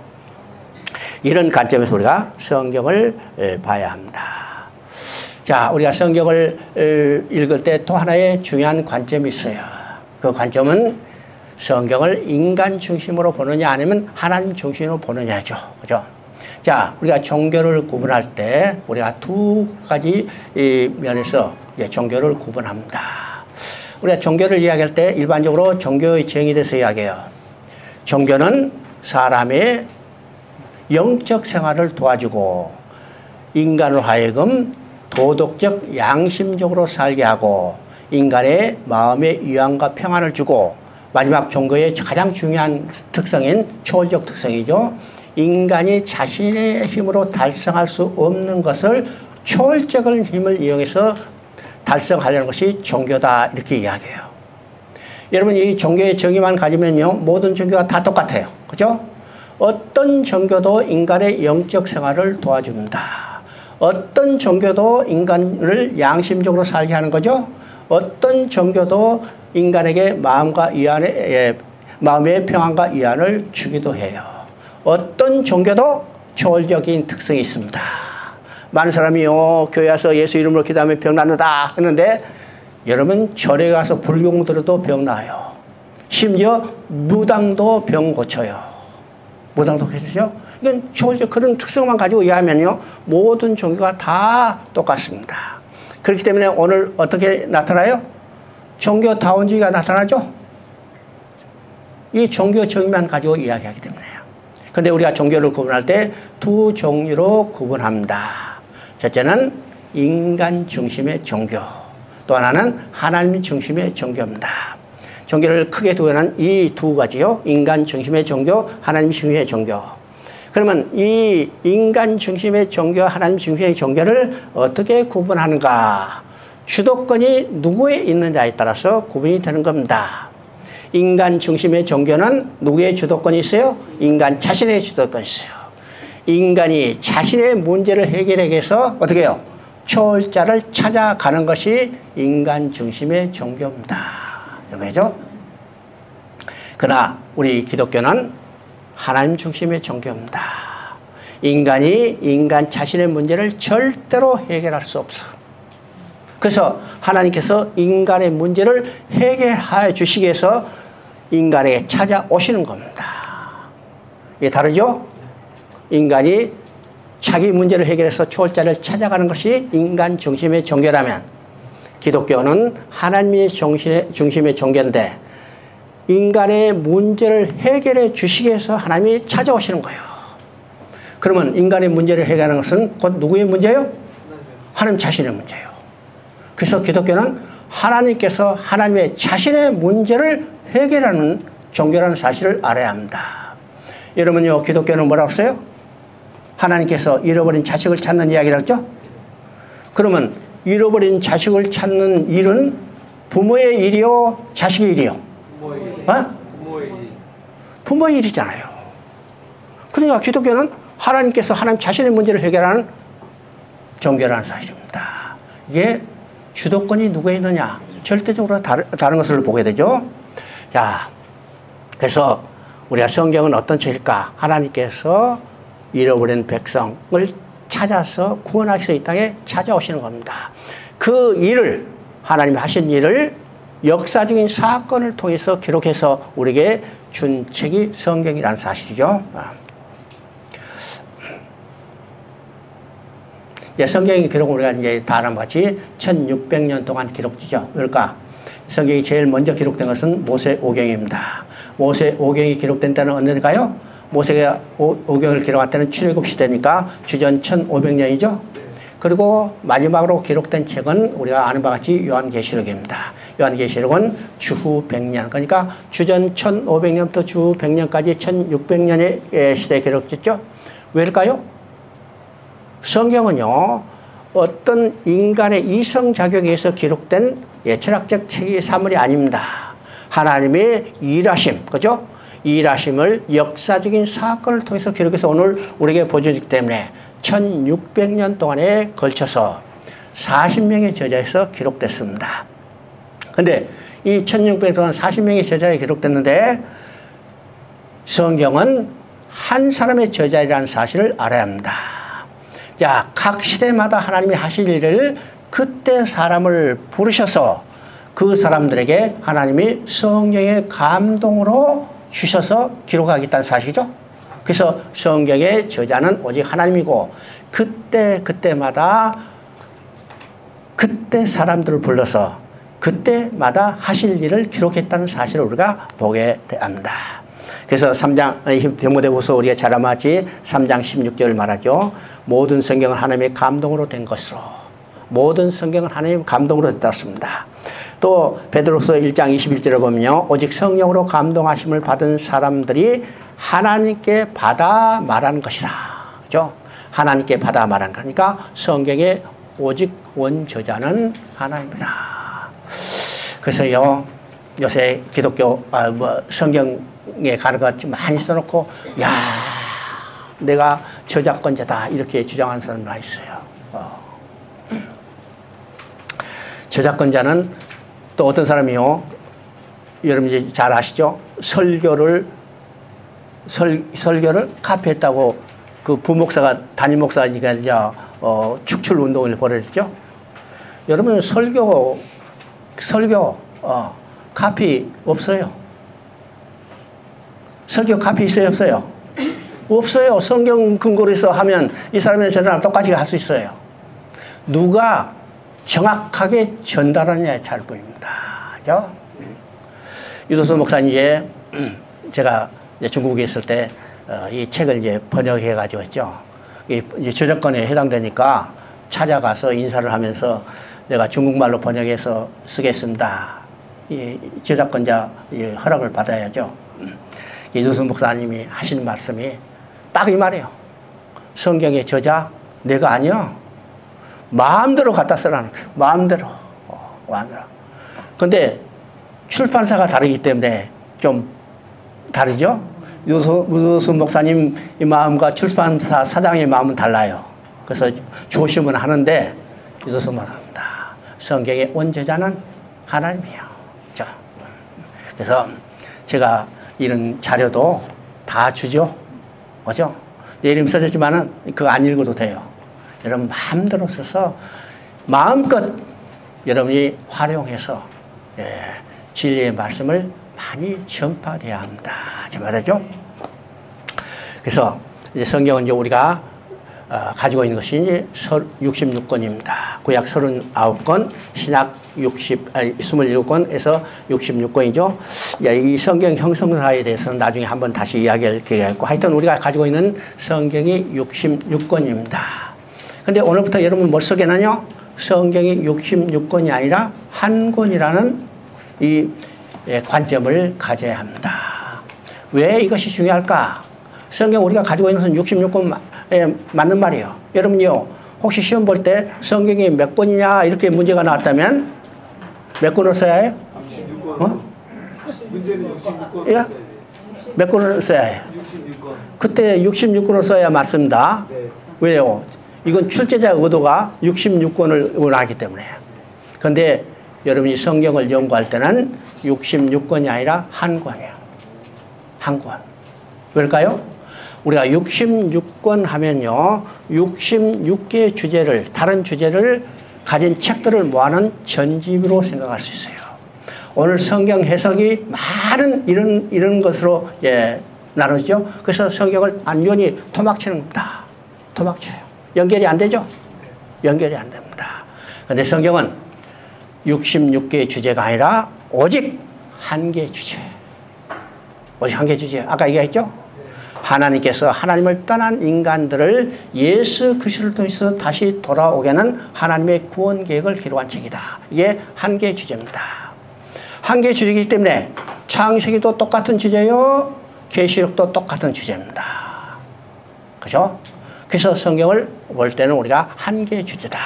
이런 관점에서 우리가 성경을 봐야 합니다. 자, 우리가 성경을 읽을 때 또 하나의 중요한 관점이 있어요. 그 관점은 성경을 인간 중심으로 보느냐 아니면 하나님 중심으로 보느냐죠. 그죠? 자, 우리가 종교를 구분할 때 우리가 두 가지 면에서 종교를 구분합니다. 우리가 종교를 이야기할 때 일반적으로 종교의 정의에 대해서 이야기해요. 종교는 사람의 영적 생활을 도와주고 인간을 하여금 도덕적 양심적으로 살게 하고 인간의 마음의 위안과 평안을 주고 마지막 종교의 가장 중요한 특성인 초월적 특성이죠. 인간이 자신의 힘으로 달성할 수 없는 것을 초월적인 힘을 이용해서 달성하려는 것이 종교다 이렇게 이야기해요. 여러분 이 종교의 정의만 가지면요 모든 종교가 다 똑같아요. 그죠? 어떤 종교도 인간의 영적 생활을 도와줍니다. 어떤 종교도 인간을 양심적으로 살게 하는 거죠. 어떤 종교도 인간에게 마음의 평안과 위안을 주기도 해요. 어떤 종교도 초월적인 특성이 있습니다. 많은 사람이요 교회 와서 예수 이름으로 기도하면 병 낫는다 했는데 여러분 절에 가서 불경 들어도 병 나아요. 심지어 무당도 병 고쳐요. 무당도 고쳐요. 이건 초월적 그런 특성만 가지고 이해하면요 모든 종교가 다 똑같습니다. 그렇기 때문에 오늘 어떻게 나타나요? 종교다원주의가 나타나죠. 이 종교적인만 가지고 이야기하기 때문에요. 그런데 우리가 종교를 구분할 때 두 종류로 구분합니다. 첫째는 인간 중심의 종교, 또 하나는 하나님 중심의 종교입니다. 종교를 크게 두고는 이 두 가지요. 인간 중심의 종교, 하나님 중심의 종교. 그러면 이 인간 중심의 종교, 하나님 중심의 종교를 어떻게 구분하는가? 주도권이 누구에 있느냐에 따라서 구분이 되는 겁니다. 인간 중심의 종교는 누구의 주도권이 있어요? 인간 자신의 주도권이 있어요. 인간이 자신의 문제를 해결하기 위해서 어떻게 해요? 초월자를 찾아가는 것이 인간 중심의 종교입니다. 이거죠? 그러나 우리 기독교는 하나님 중심의 종교입니다. 인간이 인간 자신의 문제를 절대로 해결할 수 없어. 그래서 하나님께서 인간의 문제를 해결해 주시기 위해서 인간에게 찾아오시는 겁니다. 이게 다르죠? 인간이 자기 문제를 해결해서 초월자를 찾아가는 것이 인간 중심의 종교라면 기독교는 하나님의 중심의 종교인데 인간의 문제를 해결해 주시기 위해서 하나님이 찾아오시는 거예요. 그러면 인간의 문제를 해결하는 것은 곧 누구의 문제예요? 하나님 자신의 문제예요. 그래서 기독교는 하나님께서 하나님의 자신의 문제를 해결하는 종교라는 사실을 알아야 합니다. 여러분요, 기독교는 뭐라고 써요? 하나님께서 잃어버린 자식을 찾는 이야기를 했죠? 그러면 잃어버린 자식을 찾는 일은 부모의 일이요? 자식의 일이요? 부모의 일. 부모의 일. 부모의 일이잖아요. 그러니까 기독교는 하나님께서 하나님 자신의 문제를 해결하는 종교라는 사실입니다. 이게 주도권이 누구에 있느냐? 절대적으로 다른 것을 보게 되죠. 자, 그래서 우리가 성경은 어떤 책일까? 하나님께서 잃어버린 백성을 찾아서 구원하기 위해서 이 땅에 찾아오시는 겁니다. 그 일을, 하나님이 하신 일을 역사적인 사건을 통해서 기록해서 우리에게 준 책이 성경이라는 사실이죠. 성경의 기록은 우리가 이제 다 아는 같이 1600년 동안 기록되죠. 그러니까 성경이 제일 먼저 기록된 것은 모세오경입니다. 모세오경이 기록된 때는 언제일까요? 모세가 오경을 기록할 때는 출애굽 시대니까 주전 1500년이죠. 그리고 마지막으로 기록된 책은 우리가 아는 바와 같이 요한계시록입니다. 요한계시록은 주후 100년, 그러니까 주전 1500년부터 주후 100년까지 1600년의 시대에 기록됐죠. 왜일까요? 성경은요, 어떤 인간의 이성작용에 의해서 기록된 철학적 책의 사물이 아닙니다. 하나님의 일하심, 그죠? 일하심을 역사적인 사건을 통해서 기록해서 오늘 우리에게 보여주기 때문에 1600년 동안에 걸쳐서 40명의 저자에서 기록됐습니다. 근데 이 1600년 동안 40명의 저자에 기록됐는데 성경은 한 사람의 저자이라는 사실을 알아야 합니다. 자, 각 시대마다 하나님이 하실 일을 그때 사람을 부르셔서 그 사람들에게 하나님이 성령의 감동으로 주셔서 기록하겠다는 사실이죠. 그래서 성경의 저자는 오직 하나님이고 그때마다 그때 사람들을 불러서 그때마다 하실 일을 기록했다는 사실을 우리가 보게 합니다. 그래서 3장 디모데후서 우리가 잘 알지 3장 16절을 말하죠. 모든 성경은 하나님의 감동으로 된 것으로, 모든 성경은 하나님의 감동으로 됐습니다. 또 베드로서 1장 21절을 보면요, 오직 성령으로 감동하심을 받은 사람들이 하나님께 받아 말하는 것이다. 그죠? 하나님께 받아 말하는 거니까 성경의 오직 원저자는 하나님이다. 그래서요, 요새 기독교 성경에 가는 것 많이 써놓고 야, 내가 저작권자다 이렇게 주장하는 사람이 많이 있어요. 저작권자는 또 어떤 사람이요? 여러분 이제 잘 아시죠? 설교를 카피했다고 그 부목사가 담임 목사가 축출 운동을 벌여졌죠. 여러분 설교 카피 없어요. 설교 카피 있어요, 없어요? 없어요. 성경 근거로 해서 하면 이 사람이나 저 사람 똑같이 할 수 있어요. 누가 정확하게 전달하느냐에 잘 보입니다. 그죠? 유도수 목사님 제가 중국에 있을 때 이 책을 이제 번역해 가지고 했죠. 이 저작권에 해당되니까 찾아가서 인사를 하면서 내가 중국말로 번역해서 쓰겠습니다. 이 저작권자 허락을 받아야죠. 유도수 목사님이 하시는 말씀이 딱 이 말이에요. 성경의 저자 내가 아니야. 마음대로 갖다 쓰라는 거예요. 마음대로. 근데 출판사가 다르기 때문에 좀 다르죠? 유도수 목사님 이 마음과 출판사 사장의 마음은 달라요. 그래서 조심은 하는데 유도수 목사입니다. 성경의 원저자는 하나님이에요. 그래서 제가 이런 자료도 다 주죠. 그죠? 내 이름 써졌지만은 그거 안 읽어도 돼요. 여러분 마음대로 써서 마음껏 여러분이 활용해서 진리의 말씀을 많이 전파해야 합니다. 제 말이죠. 그래서 이제 성경은 이제 우리가 가지고 있는 것이 이제 66권입니다. 구약 39권, 신약 27권에서 66권이죠. 이 성경 형성사에 대해서는 나중에 한번 다시 이야기할 기회가 있고, 하여튼 우리가 가지고 있는 성경이 66권입니다. 근데 오늘부터 여러분 머릿속에는요, 성경이 66권이 아니라 한 권이라는 이 관점을 가져야 합니다. 왜 이것이 중요할까? 성경 우리가 가지고 있는 것은 66권 맞는 말이에요. 여러분요, 혹시 시험 볼 때 성경이 몇 권이냐 이렇게 문제가 나왔다면 몇 권을 써야 해요? 66권. 문제는 66권을 예? 써야 돼요. 몇 권을 써야 해요? 66권. 그때 66권을 써야 맞습니다. 네. 왜요? 이건 출제자 의도가 66권을 원하기 때문에. 그런데 여러분이 성경을 연구할 때는 66권이 아니라 한 권이에요. 한 권. 왜일까요? 우리가 66권 하면요, 66개의 주제를, 다른 주제를 가진 책들을 모아놓은 전집으로 생각할 수 있어요. 오늘 성경 해석이 많은 이런 것으로 나누죠. 그래서 성경을 완전히 토막치는 겁니다. 토막쳐요. 연결이 안 되죠? 연결이 안 됩니다. 그런데 성경은 66개의 주제가 아니라 오직 한 개의 주제. 오직 한 개의 주제. 아까 얘기했죠? 하나님께서 하나님을 떠난 인간들을 예수 그리스도를 통해서 다시 돌아오게 하는 하나님의 구원 계획을 기록한 책이다. 이게 한 개의 주제입니다. 한 개의 주제이기 때문에 창세기도 똑같은 주제요, 계시록도 똑같은 주제입니다. 그죠? 그래서 성경을 볼 때는 우리가 한 개의 주제다.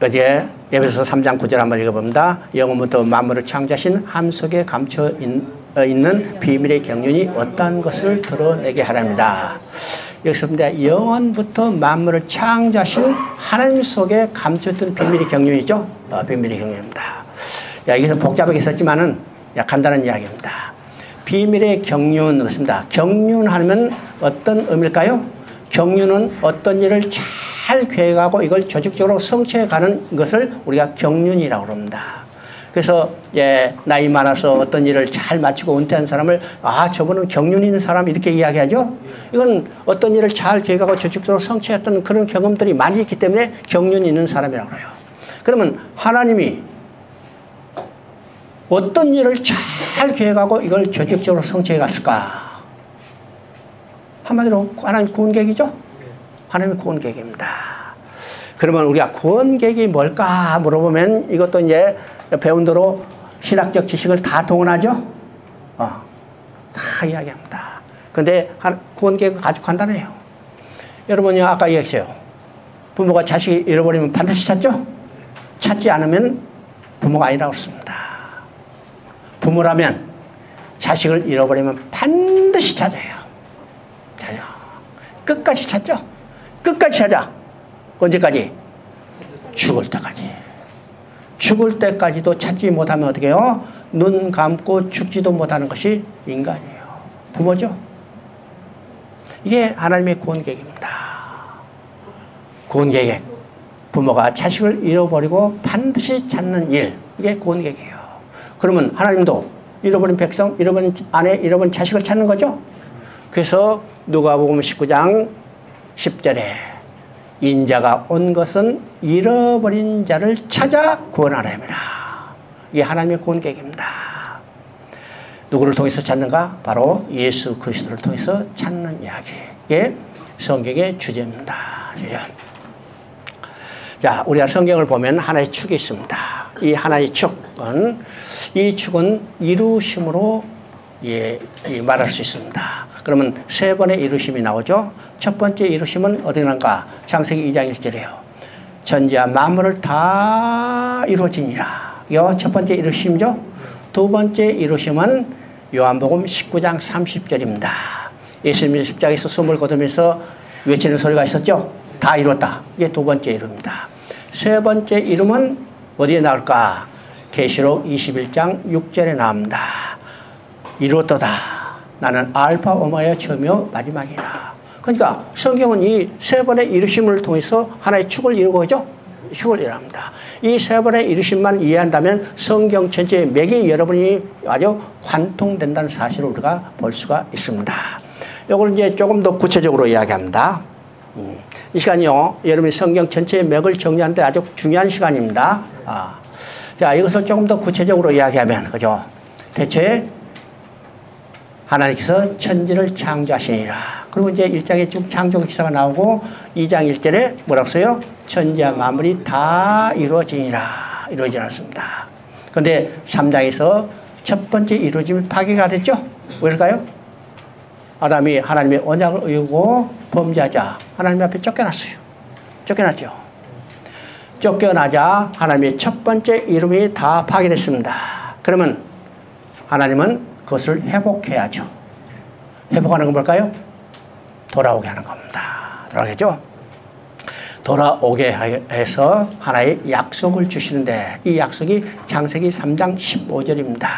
어제 에베소서 3장 9절 한번 읽어봅니다. 영원부터 만물을 창조하신 함 속에 감춰 있는 비밀의 경륜이 어떠한 것을 드러내게 하랍니다. 여기서 영원부터 만물을 창조하신 하나님 속에 감춰있던 비밀의 경륜이죠. 비밀의 경륜입니다. 여기서 복잡하게 썼지만은 간단한 이야기입니다. 비밀의 경륜은 그렇습니다. 경륜하면 어떤 의미일까요? 경륜은 어떤 일을 잘 계획하고 이걸 조직적으로 성취해가는 것을 우리가 경륜이라고 합니다. 그래서 나이 많아서 어떤 일을 잘 마치고 은퇴한 사람을 저분은 경륜 있는 사람 이렇게 이야기하죠. 이건 어떤 일을 잘 계획하고 조직적으로 성취했던 그런 경험들이 많이 있기 때문에 경륜 있는 사람이라고 해요. 그러면 하나님이 어떤 일을 잘 계획하고 이걸 조직적으로 성취해 갔을까? 한마디로 하나님 구원 계획이죠? 하나님의 구원 계획입니다. 그러면 우리가 구원 계획이 뭘까 물어보면 이것도 이제 배운 대로 신학적 지식을 다 동원하죠? 다 이야기합니다. 근데 구원 계획은 아주 간단해요. 여러분이 아까 얘기했어요. 부모가 자식이 잃어버리면 반드시 찾죠? 찾지 않으면 부모가 아니라고 했습니다. 부모라면 자식을 잃어버리면 반드시 찾아요. 찾아. 끝까지 찾죠? 끝까지 찾아. 언제까지? 죽을 때까지. 죽을 때까지도 찾지 못하면 어떻게 해요? 눈 감고 죽지도 못하는 것이 인간이에요. 부모죠. 이게 하나님의 구원 계획입니다. 구원계획. 부모가 자식을 잃어버리고 반드시 찾는 일. 이게 구원계획이에요. 그러면 하나님도 잃어버린 백성, 잃어버린 아내, 잃어버린 자식을 찾는 거죠. 그래서 누가복음 19장 10절에 인자가 온 것은 잃어버린 자를 찾아 구원하려 함이라. 이게 하나님의 구원계획입니다. 누구를 통해서 찾는가? 바로 예수 그리스도를 통해서 찾는 이야기. 이게 성경의 주제입니다. 자, 우리가 성경을 보면 하나의 축이 있습니다. 이 하나의 축은, 이 축은 이루심으로 말할 수 있습니다. 그러면 세 번의 이루심이 나오죠. 첫 번째 이루심은 어디 난가? 창세기 2장 1절이에요. 천지와 만물을 다 이루어지니라. 이거 첫 번째 이루심이죠. 두 번째 이루심은 요한복음 19장 30절입니다. 예수님이 십자가에서 숨을 거두면서 외치는 소리가 있었죠. 다 이뤘다. 이게 두 번째 이름입니다. 세 번째 이름은 어디에 나올까? 계시록 21장 6절에 나옵니다. 이뤘도다. 나는 알파 오마의 처음이요 마지막이라. 그러니까 성경은 이 세 번의 이루심을 통해서 하나의 축을 이루고 있죠. 축을 이루합니다. 이 세 번의 이루심만 이해한다면 성경 전체의 맥이 여러분이 아주 관통된다는 사실을 우리가 볼 수가 있습니다. 이걸 이제 조금 더 구체적으로 이야기합니다. 이 시간이요, 여러분이 성경 전체의 맥을 정리하는 데 아주 중요한 시간입니다. 자, 이것을 조금 더 구체적으로 이야기하면, 그죠? 대체 하나님께서 천지를 창조하시니라. 그리고 이제 1장에 쭉 창조 기사가 나오고 2장 1절에 뭐라고 써요? 천지와 만물이 다 이루어지니라. 이루어지지 않았습니다. 그런데 3장에서 첫 번째 이루어짐이 파괴가 됐죠? 왜일까요? 아담이 하나님의 언약을 어기고 범죄하자 하나님 앞에 쫓겨났어요. 쫓겨났죠. 쫓겨나자 하나님의 첫 번째 이름이 다 파괴됐습니다. 그러면 하나님은 그것을 회복해야죠. 회복하는 건 뭘까요? 돌아오게 하는 겁니다. 돌아오겠죠? 돌아오게 해서 하나의 약속을 주시는데 이 약속이 창세기 3장 15절입니다.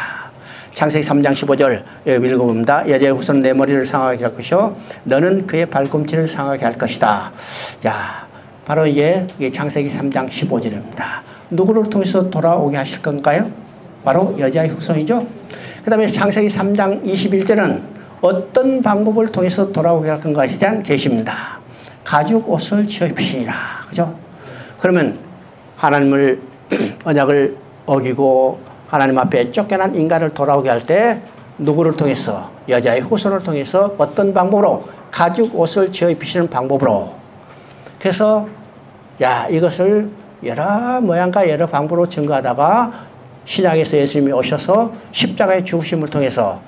창세기 3장 15절 읽어봅니다. 여자의 후손은 내 머리를 상하게 할 것이요 너는 그의 발꿈치를 상하게 할 것이다. 자, 바로 이게 창세기 3장 15절입니다. 누구를 통해서 돌아오게 하실 건가요? 바로 여자의 후손이죠. 그 다음에 창세기 3장 21절은 어떤 방법을 통해서 돌아오게 할 건가에 대한 계시입니다. 가죽 옷을 지어입히시니라. 그죠? 그러면 하나님을 언약을 어기고 하나님 앞에 쫓겨난 인간을 돌아오게 할 때 누구를 통해서? 여자의 후손을 통해서 어떤 방법으로? 가죽 옷을 지어입히시는 방법으로. 그래서 이것을 여러 모양과 여러 방법으로 증거하다가 신약에서 예수님이 오셔서 십자가의 죽으심을 통해서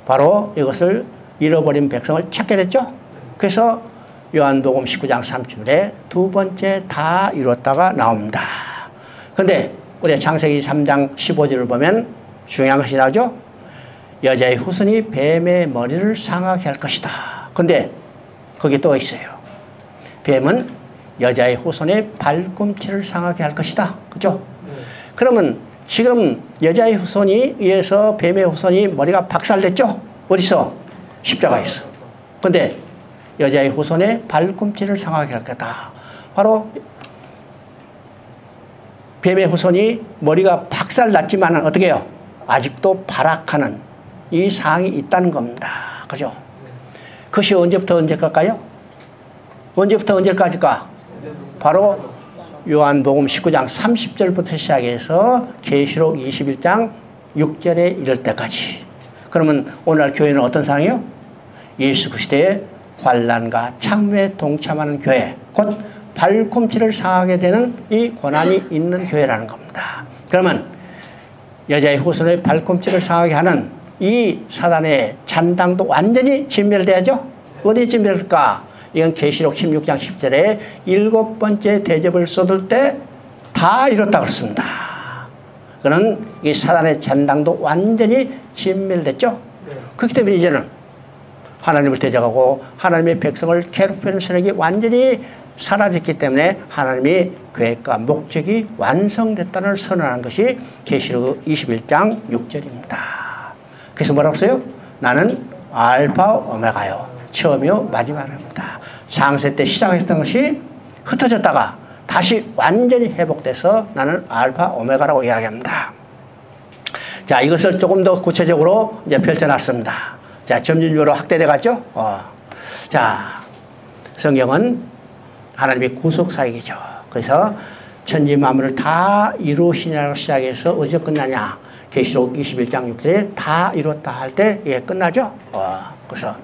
바로 이것을 잃어버린 백성을 찾게 됐죠. 그래서 요한복음 19장 30절에 두 번째 다 이뤘다가 나옵니다. 그런데 우리 창세기 3장 15절을 보면 중요한 것이 나오죠. 여자의 후손이 뱀의 머리를 상하게 할 것이다. 그런데 거기 또 있어요. 뱀은 여자의 후손의 발꿈치를 상하게 할 것이다. 그죠? 그러면 지금 여자의 후손이 의해서 뱀의 후손이 머리가 박살됐죠? 어디서? 십자가에서. 그런데 여자의 후손의 발꿈치를 상하게 할 거다. 바로 뱀의 후손이 머리가 박살났지만 어떻게 해요? 아직도 발악하는 이 상황이 있다는 겁니다. 그죠? 그것이 언제부터 언제까지일까요? 언제부터 언제까지일까? 바로 요한복음 19장 30절부터 시작해서 계시록 21장 6절에 이를 때까지. 그러면 오늘 교회는 어떤 상황이에요? 예수 그리스도의 환난과 참회에 동참하는 교회, 곧 발꿈치를 상하게 되는 이 고난이 있는 교회라는 겁니다. 그러면 여자의 후손의 발꿈치를 상하게 하는 이 사단의 잔당도 완전히 진멸돼야죠. 어디 진멸할까? 이건 계시록 16장 10절에 7번째 대접을 쏟을 때 다 이뤘다고 그랬습니다. 그는 이 사단의 잔당도 완전히 진멸됐죠. 그렇기 때문에 이제는 하나님을 대적하고 하나님의 백성을 괴롭히는 세력이 완전히 사라졌기 때문에 하나님의 계획과 목적이 완성됐다는 선언한 것이 계시록 21장 6절입니다. 그래서 뭐라고 써요? 나는 알파 오메가요. 처음이요 마지막입니다. 창세 때 시작했던 것이 흩어졌다가 다시 완전히 회복돼서 나는 알파 오메가라고 이야기합니다. 자, 이것을 조금 더 구체적으로 이제 펼쳐놨습니다. 자, 점진적으로 확대돼 갔죠? 자, 성경은 하나님의 구속사역이죠. 그래서 천지 만물을 다 이루시냐고 시작해서 어디서 끝나냐? 계시록 21장 6절에 다 이뤘다 할 때 예, 끝나죠? 그래서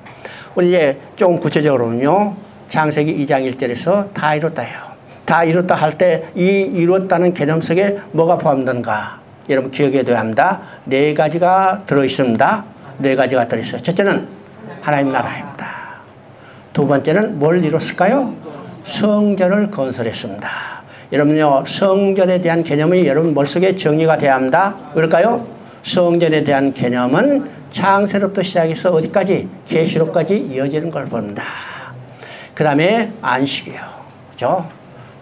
우리 이제 좀 구체적으로는요. 창세기 2장 1절에서 다 이뤘다요. 다 이뤘다 할 때 이 이뤘다는 개념 속에 뭐가 포함되는가? 여러분 기억해둬야 합니다. 네 가지가 들어있습니다. 네 가지가 들어있어요. 첫째는 하나님 나라입니다. 두 번째는 뭘 이뤘을까요? 성전을 건설했습니다. 여러분요, 성전에 대한 개념이 여러분 머릿속에 정리가 돼야 합니다. 왜일까요? 성전에 대한 개념은 창세로부터 시작해서 어디까지? 계시록까지 이어지는 걸 봅니다. 그 다음에 안식이요. 그죠?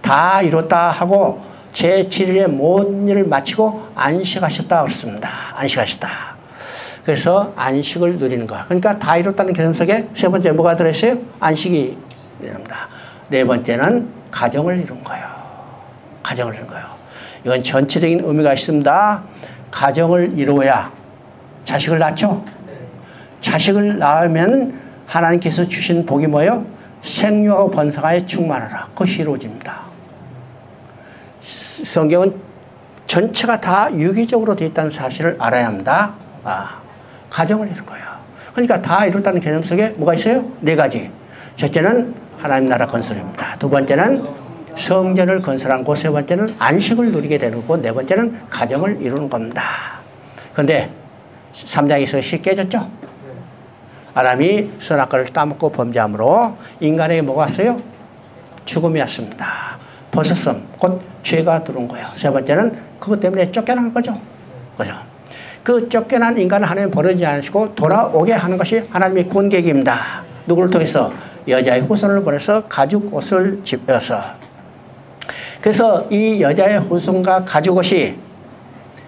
다 이뤘다 하고 제7일에 모든 일을 마치고 안식하셨다 그렇습니다. 안식하셨다. 그래서 안식을 누리는 거. 그러니까 다 이뤘다는 개념 속에 세 번째 뭐가 들어있어요? 안식이 이릅니다. 네 번째는 가정을 이룬 거예요. 가정을 이룬 거예요. 이건 전체적인 의미가 있습니다. 가정을 이루어야 자식을 낳죠? 자식을 낳으면 하나님께서 주신 복이 뭐예요? 생육하고 번성하여 충만하라. 그것이 이루어집니다. 성경은 전체가 다 유기적으로 되어 있다는 사실을 알아야 합니다. 가정을 이룬 거예요. 그러니까 다 이뤘다는 개념 속에 뭐가 있어요? 네 가지. 첫째는 하나님 나라 건설입니다. 두 번째는 성전을 건설한 거, 세 번째는 안식을 누리게 되는 거고, 네 번째는 가정을 이루는 겁니다. 그런데 3장에서 시 깨졌죠? 아담이 선악과를 따먹고 범죄함으로 인간에게 뭐가 왔어요? 죽음이 왔습니다. 벗었음, 곧 죄가 들어온 거예요. 세 번째는 그것 때문에 쫓겨난 거죠. 그죠? 그 쫓겨난 인간을 하나님 버리지 않으시고 돌아오게 하는 것이 하나님의 구원 계획입니다. 누구를 통해서? 여자의 후손을 보내서 가죽 옷을 입혀서. 그래서 이 여자의 후손과 가죽 옷이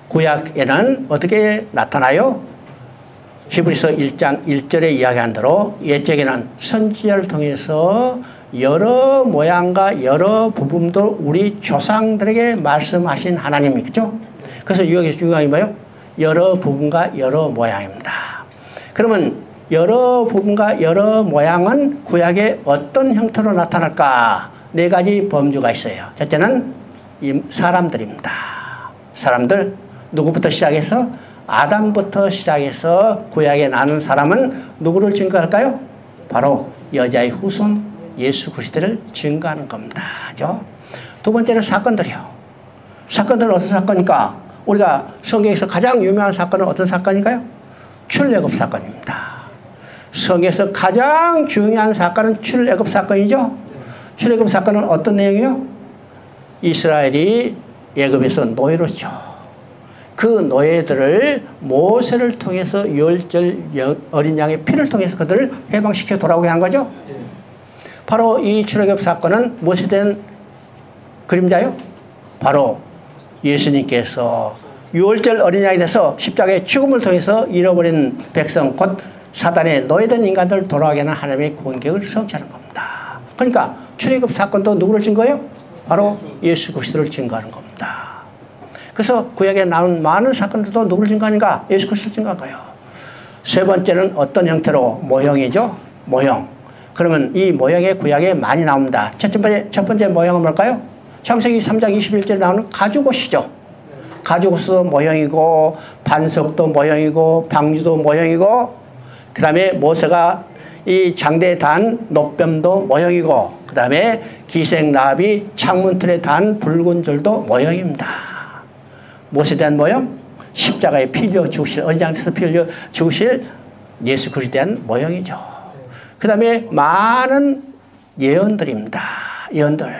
구약에는 어떻게 나타나요? 히브리서 1장 1절에 이야기한 대로 옛적에는 선지자를 통해서 여러 모양과 여러 부분도 우리 조상들에게 말씀하신 하나님이죠. 그래서 여기서 중요한 게 뭐예요? 여러 부분과 여러 모양입니다. 그러면 여러 부분과 여러 모양은 구약에 어떤 형태로 나타날까? 네 가지 범주가 있어요. 첫째는 사람들입니다. 사람들, 누구부터 시작해서? 아담부터 시작해서 구약에 나는 사람은 누구를 증거할까요? 바로 여자의 후손 예수 그리스도를 증거하는 겁니다. 그죠? 두 번째는 사건들이요. 사건들은 어떤 사건입니까? 우리가 성경에서 가장 유명한 사건은 어떤 사건인가요? 출애굽 사건입니다. 성경에서 가장 중요한 사건은 출애굽 사건이죠. 출애굽 사건은 어떤 내용이요? 이스라엘이 애굽에서 노예로죠. 그 노예들을 모세를 통해서 유월절 어린 양의 피를 통해서 그들을 해방시켜 돌아오게 한 거죠. 바로 이 출애굽 사건은 무엇이 된 그림자요? 바로 예수님께서 유월절 어린 양이 돼서 십자가의 죽음을 통해서 잃어버린 백성 곧 사단의 노예된 인간들 돌아가게 하는 하나님의 구원 계획을 성취하는 겁니다. 그러니까 출애굽 사건도 누구를 증거해요? 바로 예수 그리스도를 증거하는 겁니다. 그래서 구약에 나온 많은 사건들도 누구를 증거하는가? 예수 그리스도를 증거한 거예요. 세 번째는 어떤 형태로? 모형이죠. 모형. 그러면 이 모형의 구약에 많이 나옵니다. 첫 번째 모형은 뭘까요? 창세기 3장 21절에 나오는 가죽옷이죠. 가죽옷도 모형이고 반석도 모형이고 방주도 모형이고 그 다음에 모세가 이 장대에 단 노뱀도 모형이고 그 다음에 기생나비 창문틀에 단 붉은 줄도 모형입니다. 무엇에 대한 모형? 십자가에 피 흘려 죽으실 어린 양에서 피 흘려 죽으실 예수 그리스도에 대한 모형이죠. 그 다음에 많은 예언들입니다. 예언들.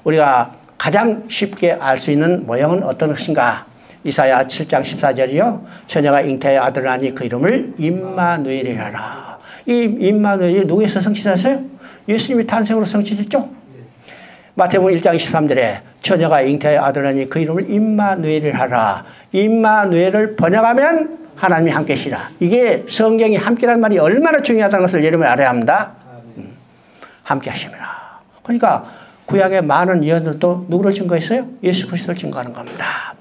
우리가 가장 쉽게 알 수 있는 모형은 어떤 것인가? 이사야 7장 14절이요. 처녀가 잉태하여 아들을 낳으니 그 이름을 임마누엘이라 하라. 이 임마누엘이 누구에서 성취됐어요? 예수님이 탄생으로 성취됐죠. 마태복음 1장 23절에 처녀가 잉태하여 아들을 낳으니 그 이름을 임마누엘이라 하라. 임마누엘을 번역하면 하나님이 함께 계시라. 이게 성경이 함께라는 말이 얼마나 중요하다는 것을 여러분이 알아야 합니다. 함께 하심이라. 그러니까 구약의 많은 예언들도 누구를 증거했어요? 예수 그리스도를 증거하는 겁니다.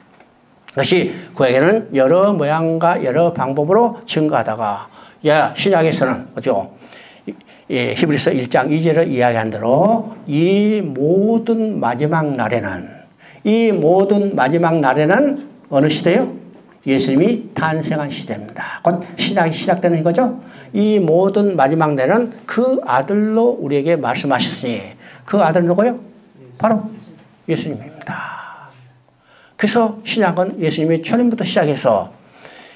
그것이 구약에는 여러 모양과 여러 방법으로 증거하다가 신약에서는 그죠? 히브리서 1장 2절을 이야기한 대로 이 모든 마지막 날에는 어느 시대요? 예수님이 탄생한 시대입니다. 곧 신약이 시작되는 거죠. 이 모든 마지막 날에는 그 아들로 우리에게 말씀하셨으니 그 아들 누구요? 바로 예수님입니다. 그래서 신약은 예수님이 초림부터 시작해서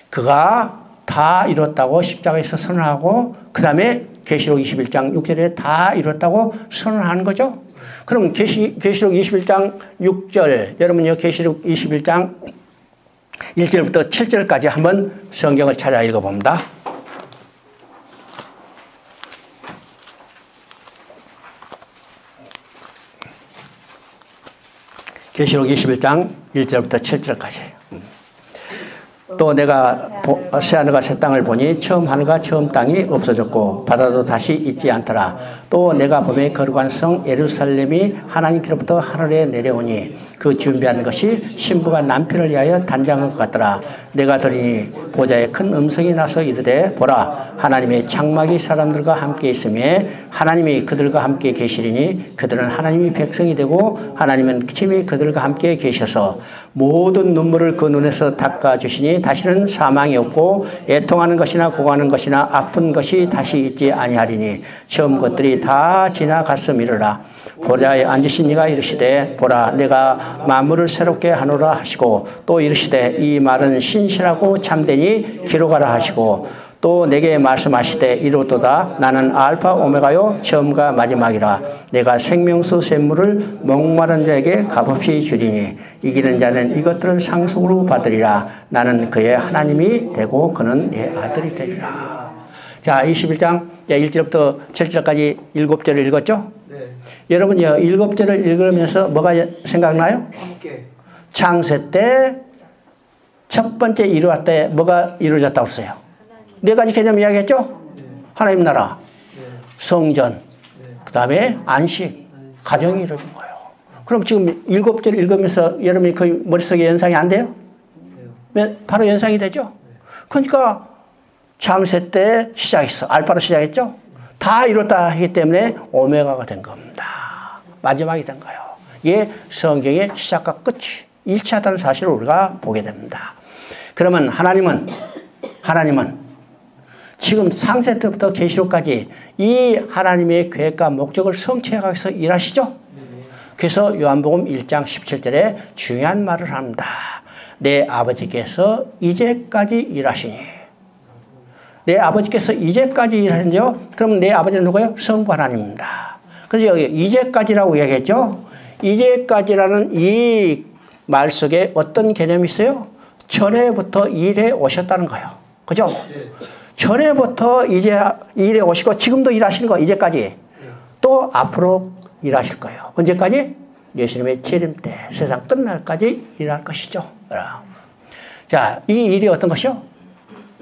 그가 다 이뤘다고 십자가에서 선언하고 그 다음에 계시록 21장 6절에 다 이뤘다고 선언하는 거죠. 그럼 계시록 21장 6절 여러분요 계시록 21장 1절부터 7절까지 한번 성경을 찾아 읽어봅니다. 계시록 21장 1절부터 7절까지. 또 내가 새하늘과 새 땅을 보니 처음 하늘과 처음 땅이 없어졌고 바다도 다시 있지 않더라. 또 내가 보매 거룩한 성 예루살렘이 하나님께로부터 하늘에 내려오니 그 준비한 것이 신부가 남편을 위하여 단장한 것 같더라. 내가 들으니 보좌에 큰 음성이 나서 이르되 보라 하나님의 장막이 사람들과 함께 있으며 하나님이 그들과 함께 계시리니 그들은 하나님이 백성이 되고 하나님은 친히 그들과 함께 계셔서 모든 눈물을 그 눈에서 닦아주시니 다시는 사망이 없고 애통하는 것이나 고하는 것이나 아픈 것이 다시 있지 아니하리니 처음 것들이 다 지나갔음이로라. 보좌에 앉으신 이가 이르시되 보라 내가 만물을 새롭게 하노라 하시고 또 이르시되 이 말은 신실하고 참되니 기록하라 하시고 또 내게 말씀하시되 이로도다 나는 알파 오메가요 처음과 마지막이라. 내가 생명수 샘물을 목마른 자에게 값없이 주리니 이기는 자는 이것들을 상속으로 받으리라. 나는 그의 하나님이 되고 그는 내 아들이 되리라. 자 21장 1절부터 7절까지 7절을 읽었죠? 네. 여러분 7절을 읽으면서 뭐가 생각나요? 함께. 창세 때 첫 번째 이루었을 때 뭐가 이루어졌다고 했어요? 네 가지 개념 이야기했죠? 하나님 나라, 성전, 그 다음에 안식, 가정이 이루어진 거예요. 그럼 지금 7절 읽으면서 여러분이 거의 머릿속에 연상이 안 돼요? 바로 연상이 되죠? 그러니까 창세 때 시작했어. 알파로 시작했죠? 다 이뤘다 하기 때문에 오메가가 된 겁니다. 마지막이 된 거예요. 이게 성경의 시작과 끝이 일치하다는 사실을 우리가 보게 됩니다. 그러면 하나님은 지금 창세 때부터 계시록까지 이 하나님의 계획과 목적을 성취하기 위해서 일하시죠? 그래서 요한복음 1장 17절에 중요한 말을 합니다. 내 아버지께서 이제까지 일하시니. 내 아버지께서 이제까지 일하신대요. 그럼 내 아버지는 누구예요? 성부 하나님입니다. 그래서 여기 이제까지라고 얘기했죠? 이제까지라는 이 말 속에 어떤 개념이 있어요? 전에부터 일해 오셨다는 거예요. 그죠? 전에부터 이제 일해 오시고 지금도 일하시는 거 이제까지. 또 앞으로 일하실 거예요. 언제까지? 예수님의 재림 때 세상 끝날까지 일할 것이죠. 자, 이 일이 어떤 것이요?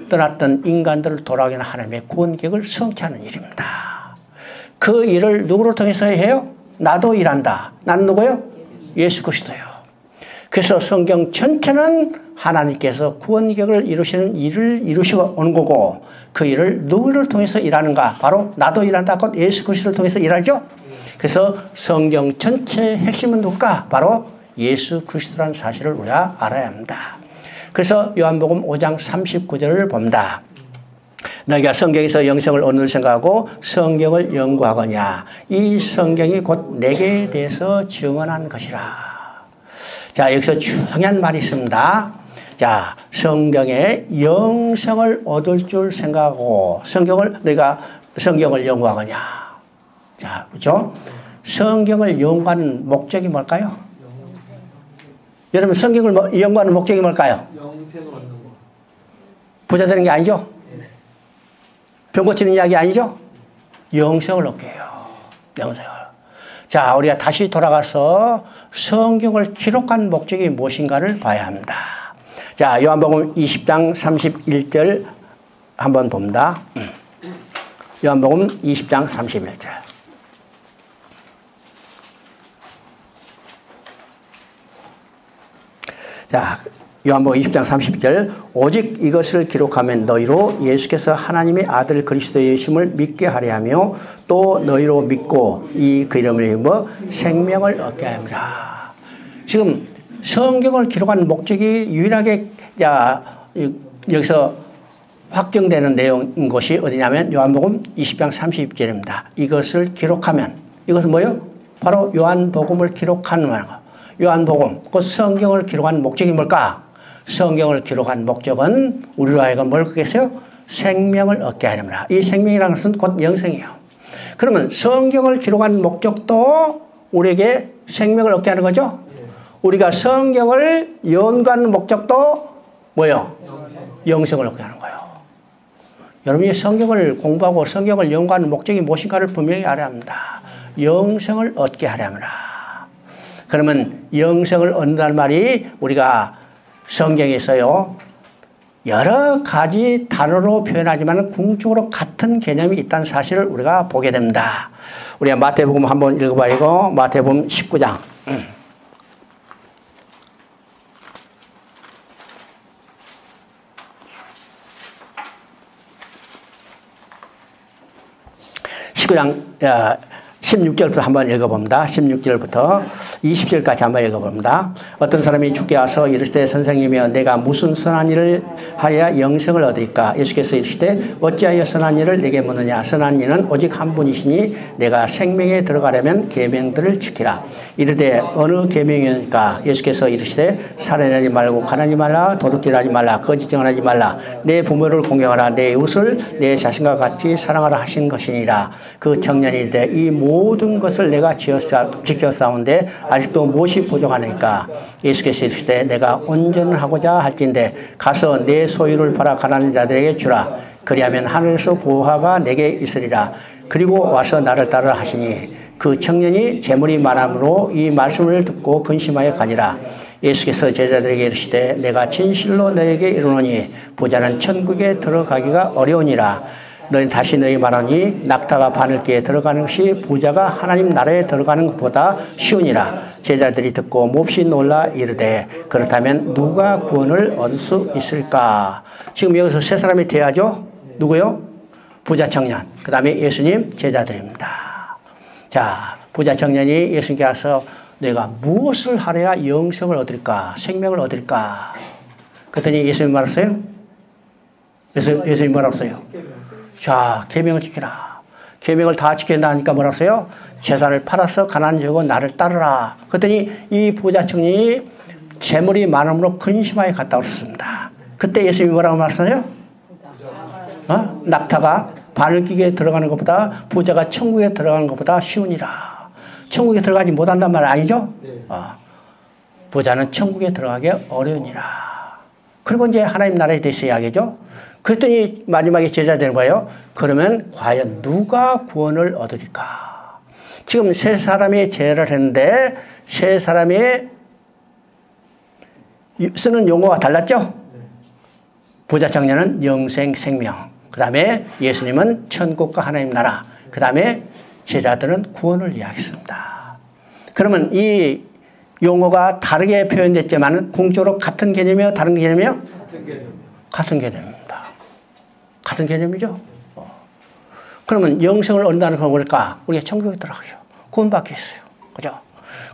떠났던 인간들을 돌아오게 하는 하나님의 구원 계획을 성취하는 일입니다. 그 일을 누구를 통해서 해요? 나도 일한다. 나는 누구예요? 예수 그리스도예요. 그래서 성경 전체는 하나님께서 구원 계획을 이루시는 일을 이루시고 오는 거고 그 일을 누구를 통해서 일하는가? 바로 나도 일한다. 곧 예수 그리스도를 통해서 일하죠. 그래서 성경 전체의 핵심은 누굴까? 바로 예수 그리스도라는 사실을 우리가 알아야 합니다. 그래서 요한복음 5장 39절을 봅니다. 너희가 성경에서 영생을 얻는 생각하고 성경을 연구하거냐. 이 성경이 곧 내게 대해서 증언한 것이라. 자, 여기서 중요한 말이 있습니다. 자, 성경에 영생을 얻을 줄 생각하고 너희가 성경을 연구하거냐. 자, 그렇죠? 성경을 연구하는 목적이 뭘까요? 여러분 성경을 연구하는 목적이 뭘까요? 영생을 얻는 거. 부자 되는 게 아니죠? 병 고치는 이야기 아니죠? 영생을 얻게 해요. 영생을. 자, 우리가 다시 돌아가서 성경을 기록한 목적이 무엇인가를 봐야 합니다. 자, 요한복음 20장 31절 한번 봅니다. 요한복음 20장 31절. 자, 요한복음 20장 30절 오직 이것을 기록하면 너희로 예수께서 하나님의 아들 그리스도이심을 믿게 하려 하며 또 너희로 믿고 그 이름을 힘입어 생명을 얻게 합니다. 지금 성경을 기록한 목적이 유일하게 여기서 확정되는 내용인 것이 어디냐면 요한복음 20장 30절입니다. 이것을 기록하면 이것은 뭐예요? 바로 요한복음을 기록하는 거. 요한복음, 그 성경을 기록한 목적이 뭘까? 성경을 기록한 목적은 우리로 하여금 뭘 얻겠어요? 생명을 얻게 하렵니다. 이 생명이라는 것은 곧 영생이에요. 그러면 성경을 기록한 목적도 우리에게 생명을 얻게 하는 거죠? 우리가 성경을 연구하는 목적도 뭐예요? 영생을 얻게 하는 거예요. 여러분이 성경을 공부하고 성경을 연구하는 목적이 무엇인가를 분명히 알아야 합니다. 영생을 얻게 하려 합니다. 그러면 영생을 얻는다는 말이 우리가 성경에서요 여러 가지 단어로 표현하지만 궁극적으로 같은 개념이 있다는 사실을 우리가 보게 됩니다. 우리가 마태복음 한번 읽어봐야 이거 마태복음 19장 19장 16절부터 한번 읽어봅니다. 16절부터 20절까지 한번 읽어봅니다. 어떤 사람이 주께 와서 이르시되 선생님이여 내가 무슨 선한 일을 하여야 영생을 얻으리까? 예수께서 이르시되 어찌하여 선한 일을 내게 묻느냐? 선한 이는 오직 한 분이시니 내가 생명에 들어가려면 계명들을 지키라. 이르되 어느 계명이니까? 예수께서 이르시되 살인하지 말고 가난하지 말라 도둑질하지 말라 거짓 증언하지 말라 내 부모를 공경하라 내 이웃을 내 자신과 같이 사랑하라 하신 것이니라. 그 청년이 이르되 이 모든 것을 내가 지켰사온데 아직도 무엇이 부족하니까? 예수께서 이르시되 내가 온전을 하고자 할진대 가서 내 소유를 팔아 가난한 자들에게 주라. 그리하면 하늘에서 보화가 내게 있으리라. 그리고 와서 나를 따르라 하시니 그 청년이 재물이 많음으로 이 말씀을 듣고 근심하여 가니라. 예수께서 제자들에게 이르시되 내가 진실로 너에게 이르노니 부자는 천국에 들어가기가 어려우니라. 너희 다시 너희 말하니 낙타가 바늘기에 들어가는 것이 부자가 하나님 나라에 들어가는 것보다 쉬우니라. 제자들이 듣고 몹시 놀라 이르되 그렇다면 누가 구원을 얻을 수 있을까? 지금 여기서 세 사람이 돼야죠. 누구요? 부자 청년, 그 다음에 예수님, 제자들입니다. 자, 부자 청년이 예수님께 와서 내가 무엇을 하려야 영생을 얻을까? 생명을 얻을까? 그랬더니 예수님 말했어요? 예수님 뭐라고했어요? 자, 계명을 지키라. 계명을 다 지킨다 하니까 뭐라고했어요? 재산을 팔아서 가난한 자고 나를 따르라. 그랬더니 이 부자 청년이 재물이 많음으로 근심하여 갔다 오셨습니다. 그때 예수님이 뭐라고 말씀하세요? 낙타가 바늘기에 들어가는 것보다 부자가 천국에 들어가는 것보다 쉬우니라. 천국에 들어가지 못한단 말 아니죠? 부자는 천국에 들어가기 어려우니라. 그리고 이제 하나님 나라에 대해서 이야기죠. 그랬더니 마지막에 제자들은 뭐예요? 그러면 과연 누가 구원을 얻으리까? 지금 세 사람이 제를 했는데 세 사람이 쓰는 용어가 달랐죠? 부자 청년은 영생 생명, 그 다음에 예수님은 천국과 하나님 나라, 그 다음에 제자들은 구원을 이야기했습니다. 그러면 이 용어가 다르게 표현됐지만 궁극적으로 같은 개념이요? 다른 개념이요? 같은 개념입니다. 같은 개념이죠. 그러면 영생을 얻는다는 건 뭘까? 우리가 천국에 들어가요. 구원받게 했어요. 그죠?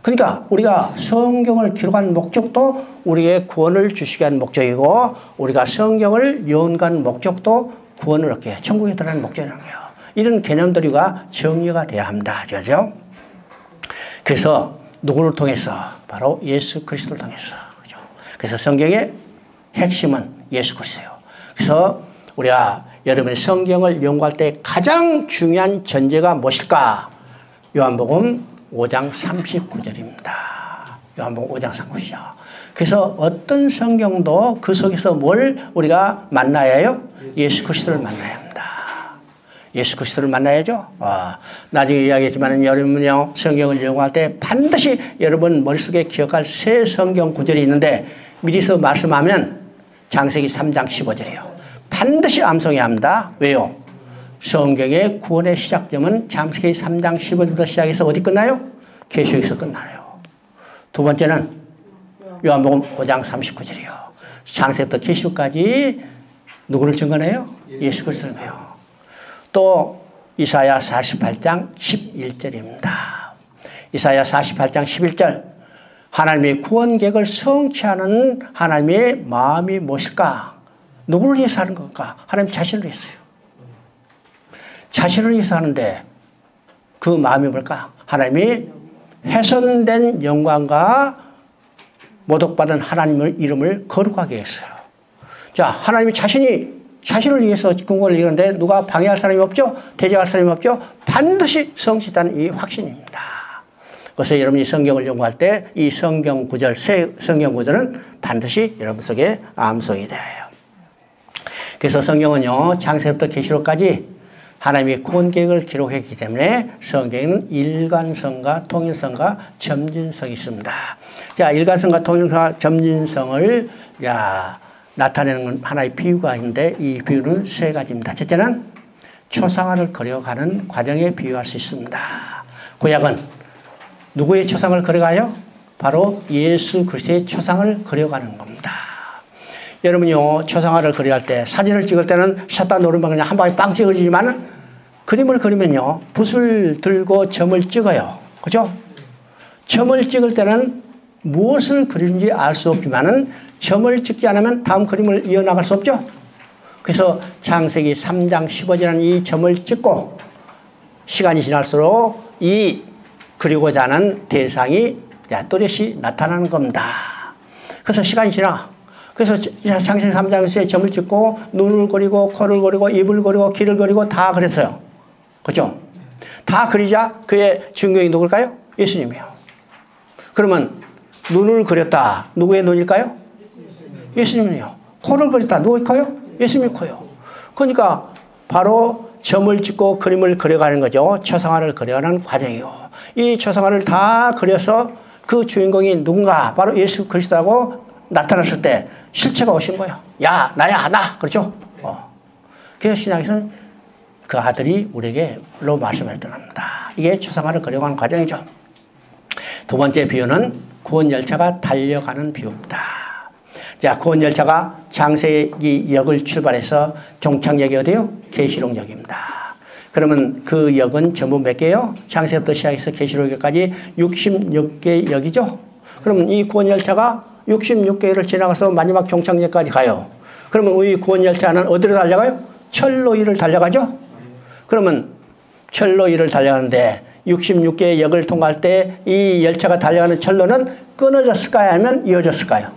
그러니까 우리가 성경을 기록한 목적도 우리의 구원을 주시게 한 목적이고 우리가 성경을 연구한 목적도 구원을 얻게 해요. 천국에 들어가는 목적이라는 거예요. 이런 개념들이가 정리가 돼야 합니다. 그죠? 그래서 누구를 통해서? 바로 예수 그리스도를 통해서. 그죠? 그래서 성경의 핵심은 예수 그리스도예요. 그래서 우리가 여러분이 성경을 연구할 때 가장 중요한 전제가 무엇일까? 요한복음 5장 39절입니다. 요한복음 5장 39절. 그래서 어떤 성경도 그 속에서 뭘 우리가 만나야 해요? 예수 그리스도를 만나야 합니다. 예수 그리스도를 만나야죠. 나중에 이야기했지만 여러분요 성경을 연구할 때 반드시 여러분 머릿속에 기억할 세 성경 구절이 있는데 미리서 말씀하면 창세기 3장 15절이에요. 반드시 암송해야 합니다. 왜요? 성경의 구원의 시작점은 창세기 3장 15절부터 시작해서 어디 끝나요? 계시록에서 끝나요. 두 번째는 요한복음 5장 39절이요. 창세부터 계시록까지 누구를 증거해요? 예수 그리스도를 증거해요. 또 이사야 48장 11절입니다. 이사야 48장 11절. 하나님의 구원 계획을 성취하는 하나님의 마음이 무엇일까? 누구를 위해서 하는 건가? 하나님 자신을 위해서요. 자신을 위해서 하는데 그 마음이 뭘까? 하나님이 훼손된 영광과 모독받은 하나님의 이름을 거룩하게 했어요. 자, 하나님이 자신을 위해서 궁궐을 이루는데 누가 방해할 사람이 없죠? 대적할 사람이 없죠? 반드시 성취하는 이 확신입니다. 그래서 여러분이 성경을 연구할 때 이 성경 구절, 새 성경 구절은 반드시 여러분 속에 암송이 돼요. 그래서 성경은요, 창세부터 계시록까지 하나님의 구원 계획을 기록했기 때문에 성경에는 일관성과 통일성과 점진성이 있습니다. 자, 일관성과 통일성과 점진성을 나타내는 건 하나의 비유가 있는데 이 비유는 세 가지입니다. 첫째는 초상화를 그려가는 과정에 비유할 수 있습니다. 구약은 누구의 초상을 그려가요? 바로 예수 그리스도의 초상을 그려가는 겁니다. 여러분요, 초상화를 그려갈 때, 사진을 찍을 때는 샷다 노르면 그냥 한 방에 빵 찍어지지만 그림을 그리면요, 붓을 들고 점을 찍어요. 그죠? 점을 찍을 때는 무엇을 그리는지 알 수 없지만은 점을 찍지 않으면 다음 그림을 이어나갈 수 없죠? 그래서 창세기 3장 15절은 이 점을 찍고 시간이 지날수록 이 그리고자 하는 대상이 또렷이 나타나는 겁니다. 그래서 시간이 지나. 그래서 창세기 3장에서 점을 찍고 눈을 그리고 코를 그리고 입을 그리고 귀를 그리고 다 그렸어요. 그죠? 다 그리자 그의 주인공이 누굴까요? 예수님이요. 그러면 눈을 그렸다. 누구의 눈일까요? 예수님이요. 코를 그렸다. 누구의 코요? 예수님의 코요. 그러니까 바로 점을 찍고 그림을 그려가는 거죠. 초상화를 그려가는 과정이요. 이 초상화를 다 그려서 그 주인공이 누군가 바로 예수 그리스도라고 나타났을 때 실체가 오신 거예요. 야, 나야, 나. 그렇죠? 그래서 신약에서는 그 아들이 우리에게로 말씀을 전합니다. 이게 초상화를 그려가는 과정이죠. 두 번째 비유는 구원열차가 달려가는 비유입니다. 자, 구원열차가 창세기 역을 출발해서 종착역이 어디요? 계시록역입니다. 그러면 그 역은 전부 몇 개요? 창세부터 시작해서 계시록역까지 66개 역이죠. 그러면 이 구원열차가 66개를 지나가서 마지막 종착역까지 가요. 그러면 이 구원열차는 어디로 달려가요? 철로 위를 달려가죠. 그러면 철로 위를 달려가는데 66개의 역을 통과할 때 이 열차가 달려가는 철로는 끊어졌을까요? 아니면 이어졌을까요?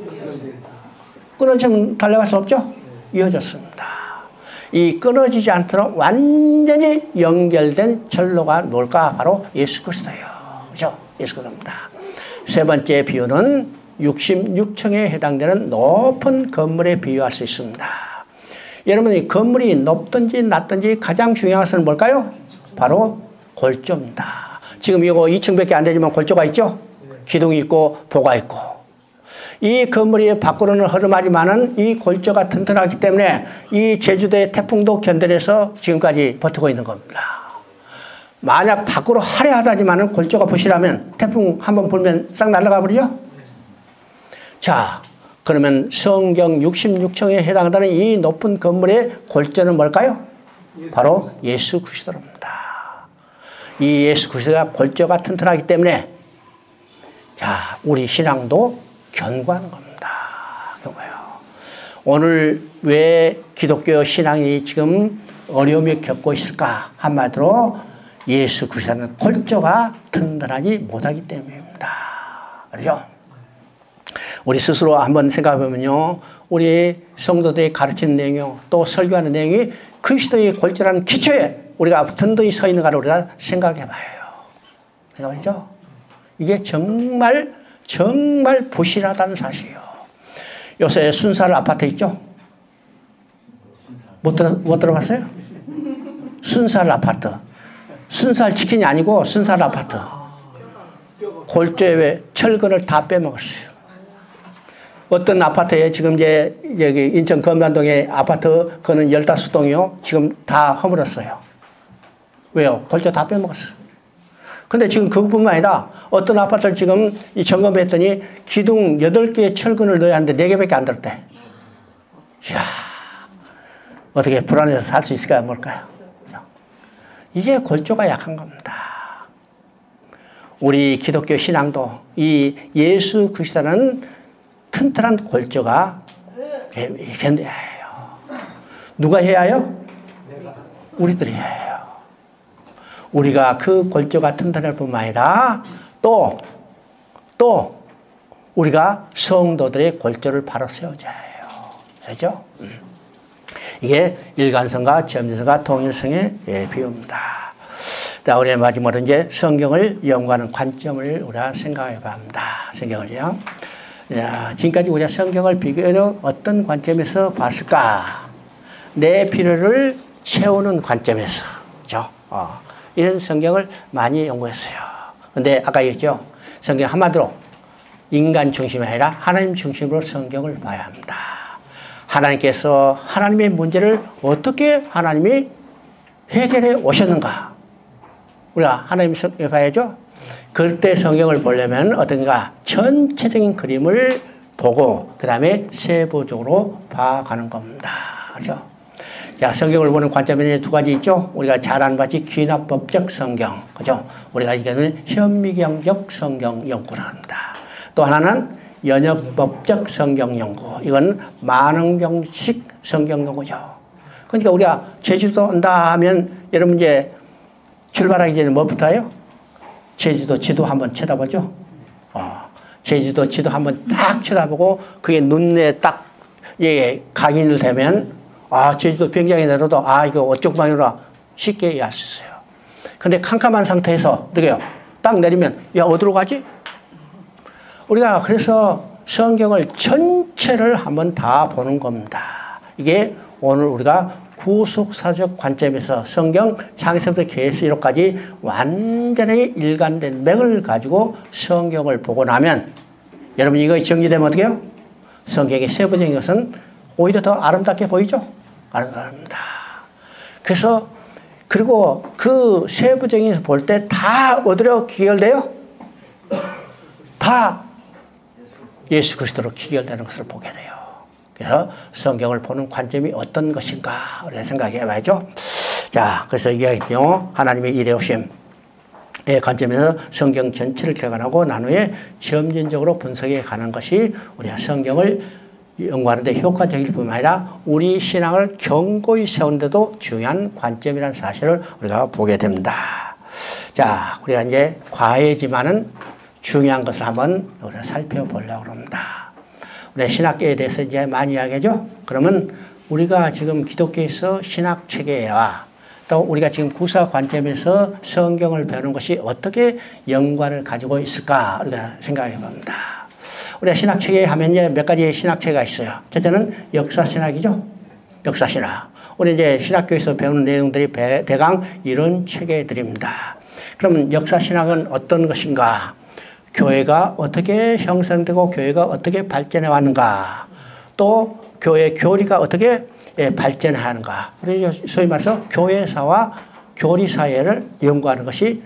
끊어지면 달려갈 수 없죠? 이어졌습니다. 이 끊어지지 않도록 완전히 연결된 철로가 뭘까? 바로 예수 그리스도예요. 그죠? 예수 그리스도입니다. 세 번째 비유는 66층에 해당되는 높은 건물에 비유할 수 있습니다. 여러분, 이 건물이 높든지 낮든지 가장 중요한 것은 뭘까요? 바로 골조입니다. 지금 이거 2층밖에 안 되지만 골조가 있죠? 기둥이 있고 보가 있고. 이 건물이 밖으로는 허름하지만은 이 골조가 튼튼하기 때문에 이 제주도의 태풍도 견뎌내서 지금까지 버티고 있는 겁니다. 만약 밖으로 화려하다지만은 골조가 부실하면 태풍 한번 불면 싹 날아가 버리죠? 자, 그러면 성경 66층에 해당하는 이 높은 건물의 골조는 뭘까요? 바로 예수 그리스도입니다. 이 예수 그리스도가 골조가 튼튼하기 때문에 자, 우리 신앙도 견고한 겁니다. 견고해요. 오늘 왜 기독교 신앙이 지금 어려움이 겪고 있을까? 한마디로 예수 그리스도는 골조가 튼튼하지 못하기 때문입니다. 그렇죠? 우리 스스로 한번 생각해보면요. 우리 성도들이 가르치는 내용이요. 또 설교하는 내용이 그리스도의 골조라는 기초에 우리가 든든히 서 있는가를 우리가 생각해봐요. 생각하죠? 이게 정말 부실하다는 사실이에요. 요새 순살 아파트 있죠? 못 들어봤어요? 순살 아파트. 순살 치킨이 아니고 순살 아파트. 골조에 철근을 다 빼먹었어요. 어떤 아파트에 지금 이제 여기 인천 검단동에 아파트 그는 15동이요. 지금 다 허물었어요. 왜요? 골조 다 빼먹었어요. 근데 지금 그것뿐만 아니라 어떤 아파트를 지금 이 점검했더니 기둥 8개의 철근을 넣어야 하는데 4개밖에 안 들었대. 이야, 어떻게 불안해서 살 수 있을까요? 뭘까요? 이게 골조가 약한 겁니다. 우리 기독교 신앙도 이 예수 그리스도라는 튼튼한 골조가 견뎌야 해요. 누가 해야 해요? 우리들이 해야 해요. 우리가 그 골조가 튼튼할 뿐만 아니라 또 우리가 성도들의 골조를 바로 세워줘야 해요. 그렇죠? 이게 일관성과 점진성과 통일성의 비유입니다. 자, 우리 마지막으로 이제 성경을 연구하는 관점을 우리가 생각해 봐야 합니다. 성경을요. 자, 지금까지 우리가 성경을 비교적 어떤 관점에서 봤을까? 내 필요를 채우는 관점에서. 그죠? 이런 성경을 많이 연구했어요. 근데 아까 얘기했죠? 성경 한마디로 인간 중심이 아니라 하나님 중심으로 성경을 봐야 합니다. 하나님께서 하나님의 문제를 어떻게 하나님이 해결해 오셨는가? 우리가 하나님 성경을 봐야죠? 그럴 때 성경을 보려면 어떤가? 전체적인 그림을 보고 그 다음에 세부적으로 봐가는 겁니다. 그렇죠? 자, 성경을 보는 관점에는 2가지 있죠? 우리가 잘 아는 바지 귀납법적 성경. 그죠? 우리가 이거는 현미경적 성경 연구를 합니다. 또 하나는 연역법적 성경 연구. 이건 만원경식 성경 연구죠. 그러니까 우리가 제주도 온다 하면 여러분 이제 출발하기 전에 뭐부터 해요? 제주도 지도 한번 쳐다보죠. 제주도 지도 한번 딱 쳐다보고 그게 눈에 딱 각인을 되면 제주도 비행장에 내려도 이거 어쪽 방향으로 쉽게 알 수 있어요. 근데 캄캄한 상태에서 어떻게 해요? 딱 내리면 야 어디로 가지? 우리가 그래서 성경을 전체를 한번 다 보는 겁니다. 이게 오늘 우리가 구속사적 관점에서 성경 창세부터 계시록까지 완전히 일관된 맥을 가지고 성경을 보고 나면 여러분 이거 정리되면 어떻게 해요? 성경의 세부적인 것은 오히려 더 아름답게 보이죠? 아름답습니다. 그래서 그리고 그 세부적인 것을 볼 때 다 어디로 기결돼요? 다 예수 그리스도로 기결되는 것을 보게 돼요. 그래서 성경을 보는 관점이 어떤 것인가 우리가 생각해 봐야죠. 자, 그래서 이야기요 하나님의 일해오심의 관점에서 성경 전체를 개관하고 난 후에 점진적으로 분석해 가는 것이 우리가 성경을 연구하는 데 효과적일 뿐만 아니라 우리 신앙을 견고히 세우는데도 중요한 관점이라는 사실을 우리가 보게 됩니다. 자, 우리가 이제 과외지만은 중요한 것을 한번 우리가 살펴보려고 합니다. 우리 신학계에 대해서 이제 많이 이야기하죠. 그러면 우리가 지금 기독교에서 신학 체계와 또 우리가 지금 구사 관점에서 성경을 배우는 것이 어떻게 연관을 가지고 있을까 우리가 생각해 봅니다. 우리가 신학 체계 하면 이제 몇 가지의 신학 체계가 있어요. 첫째는 역사 신학이죠. 역사 신학. 우리 이제 신학교에서 배우는 내용들이 대강 이런 체계들입니다. 그러면 역사 신학은 어떤 것인가? 교회가 어떻게 형성되고 교회가 어떻게 발전해 왔는가? 또 교회 교리가 어떻게 발전하는가? 소위 말해서 교회사와 교리사회를 연구하는 것이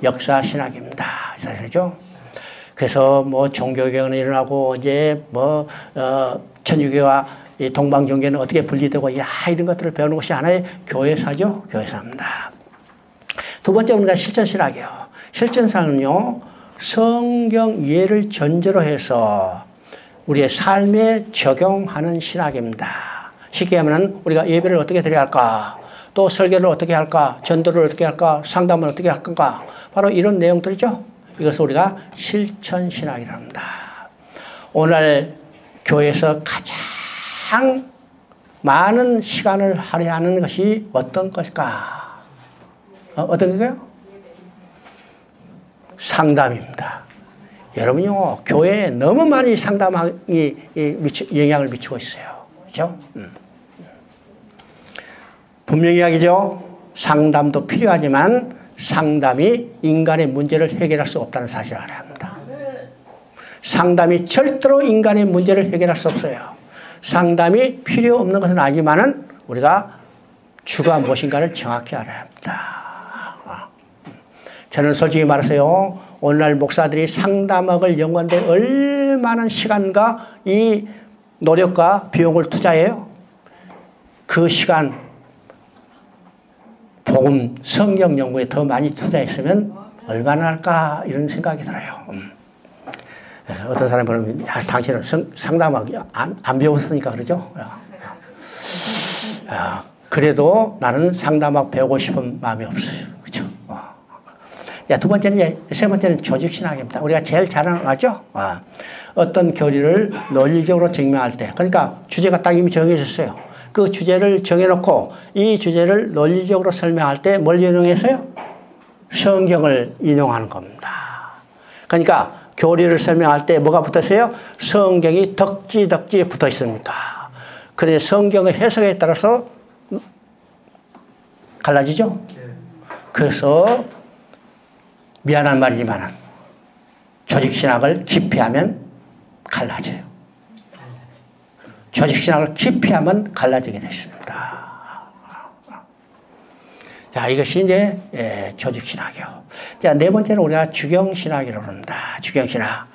역사 신학입니다. 사실이죠. 그래서 뭐 종교개혁은 일어나고 이제 뭐 천주교와 동방종교는 어떻게 분리되고 이런 것들을 배우는 것이 하나의 교회사죠. 교회사입니다. 두 번째 우리가 실천신학이에요. 실천신학은요. 성경 이해를 전제로 해서 우리의 삶에 적용하는 신학입니다. 쉽게 하면 우리가 예배를 어떻게 드려야 할까? 또 설교를 어떻게 할까? 전도를 어떻게 할까? 상담을 어떻게 할 건가? 바로 이런 내용들이죠. 이것을 우리가 실천신학이라고 합니다. 오늘 교회에서 가장 많은 시간을 할애하는 것이 어떤 것일까? 어떤 거예요? 상담입니다. 여러분요, 교회에 너무 많이 상담이 영향을 미치고 있어요. 그렇죠? 분명히 이야기죠. 상담도 필요하지만 상담이 인간의 문제를 해결할 수 없다는 사실을 알아야 합니다. 상담이 절대로 인간의 문제를 해결할 수 없어요. 상담이 필요 없는 것은 아니지만은 우리가 주가 무엇인가를 정확히 알아야 합니다. 저는 솔직히 말해서요, 오늘날 목사들이 상담학을 연구하는데 얼마나 시간과 이 노력과 비용을 투자해요? 그 시간, 복음, 성경 연구에 더 많이 투자했으면 얼마나 할까 이런 생각이 들어요. 그래서 어떤 사람이 그러면 당신은 상담학 안 배웠으니까 그러죠. 그래도 나는 상담학 배우고 싶은 마음이 없어요. 그렇죠? 두 번째는, 세 번째는 조직신학입니다. 우리가 제일 잘하는 거죠. 어떤 교리를 논리적으로 증명할 때, 그러니까 주제가 딱 이미 정해졌어요. 그 주제를 정해놓고 이 주제를 논리적으로 설명할 때 뭘 인용해서요? 성경을 인용하는 겁니다. 그러니까 교리를 설명할 때 뭐가 붙어 있어요? 성경이 덕지 붙어 있습니까? 그래서 성경의 해석에 따라서 갈라지죠? 그래서 미안한 말이지만 조직신학을 깊이 하면 갈라져요. 조직신학을 깊이 하면 갈라지게 됐습니다. 자, 이것이 이제 조직신학이요. 자, 네 번째는 우리가 주경신학이라고 합니다. 주경신학.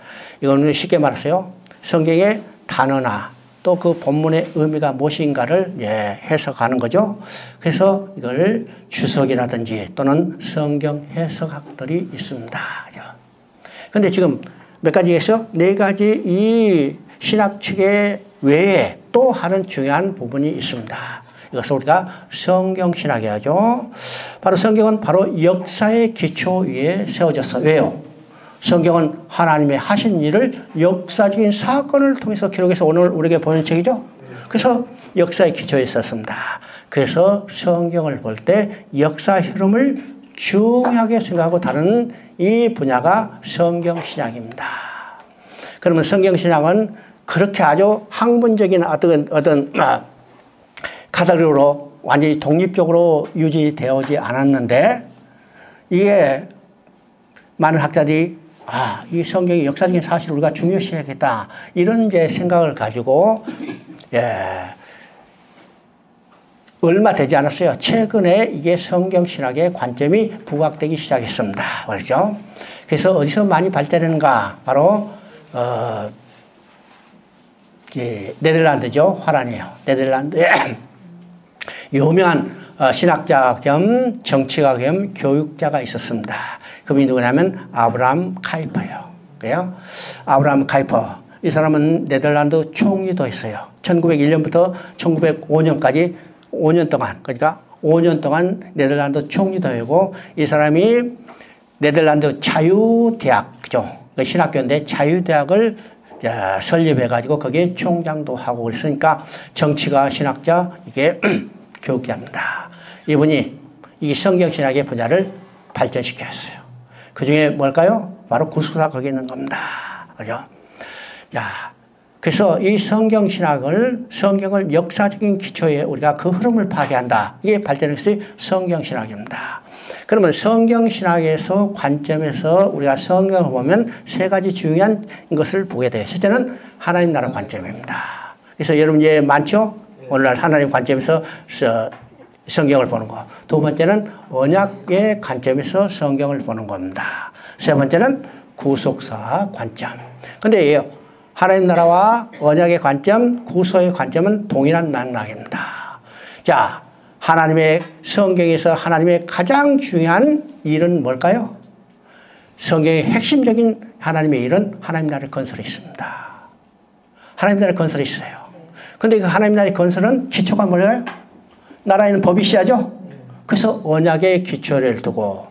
이거는 쉽게 말해서요, 성경의 단어나 또 그 본문의 의미가 무엇인가를 해석하는 거죠. 그래서 이걸 주석이라든지 또는 성경 해석학들이 있습니다. 그런데 지금 몇 가지 있어요? 네 가지 이 신학 체계 외에 또 하는 중요한 부분이 있습니다. 이것을 우리가 성경신학이라고 하죠. 바로 성경은 바로 역사의 기초 위에 세워졌어요. 왜요? 성경은 하나님의 하신 일을 역사적인 사건을 통해서 기록해서 오늘 우리에게 보는 책이죠. 그래서 역사의 기초에 있었습니다. 그래서 성경을 볼 때 역사 흐름을 중요하게 생각하고 다루는 이 분야가 성경신학입니다. 그러면 성경신학은 그렇게 아주 학문적인 어떤 카테고리로 완전히 독립적으로 유지되어지 않았는데, 이게 많은 학자들이 이 성경의 역사적인 사실을 우리가 중요시해야겠다, 이런 이제 생각을 가지고 얼마 되지 않았어요. 최근에 이게 성경신학의 관점이 부각되기 시작했습니다. 그렇죠? 그래서 어디서 많이 발달했는가? 바로 네덜란드죠. 화란이에요. 네덜란드에 유명한 신학자 겸 정치가 겸 교육자가 있었습니다. 그분이 누구냐면 아브라함 카이퍼예요. 그래요? 아브라함 카이퍼. 이 사람은 네덜란드 총리도 했어요. 1901년부터 1905년까지 5년 동안, 그러니까 5년 동안 네덜란드 총리도 하고, 이 사람이 네덜란드 자유대학, 그죠? 신학교인데 자유대학을 설립해가지고 거기에 총장도 하고 그랬으니까 정치가 신학자, 이게 교육자입니다. 이분이 이 성경신학의 분야를 발전시켰어요. 그 중에 뭘까요? 바로 구속사 거기 있는 겁니다. 그죠? 자, 그래서 이 성경신학을, 성경을 역사적인 기초에 우리가 그 흐름을 파괴한다. 이게 발전했어요. 성경신학입니다. 그러면 성경신학에서 관점에서 우리가 성경을 보면 세 가지 중요한 것을 보게 돼요. 첫째는 하나님 나라 관점입니다. 그래서 여러분 이제 많죠? 오늘날 하나님 관점에서 성경을 보는 거. 두 번째는 언약의 관점에서 성경을 보는 겁니다. 세 번째는 구속사 관점. 근데 하나님 나라와 언약의 관점, 구속의 관점은 동일한 맥락입니다. 자, 하나님의 성경에서 하나님의 가장 중요한 일은 뭘까요? 성경의 핵심적인 하나님의 일은 하나님 나라의 건설이 있습니다. 하나님 나라의 건설이 있어요. 근데 그 하나님 나라의 건설은 기초가 뭐예요? 나라에는 법이 있어야죠. 그래서 언약의 기초를 두고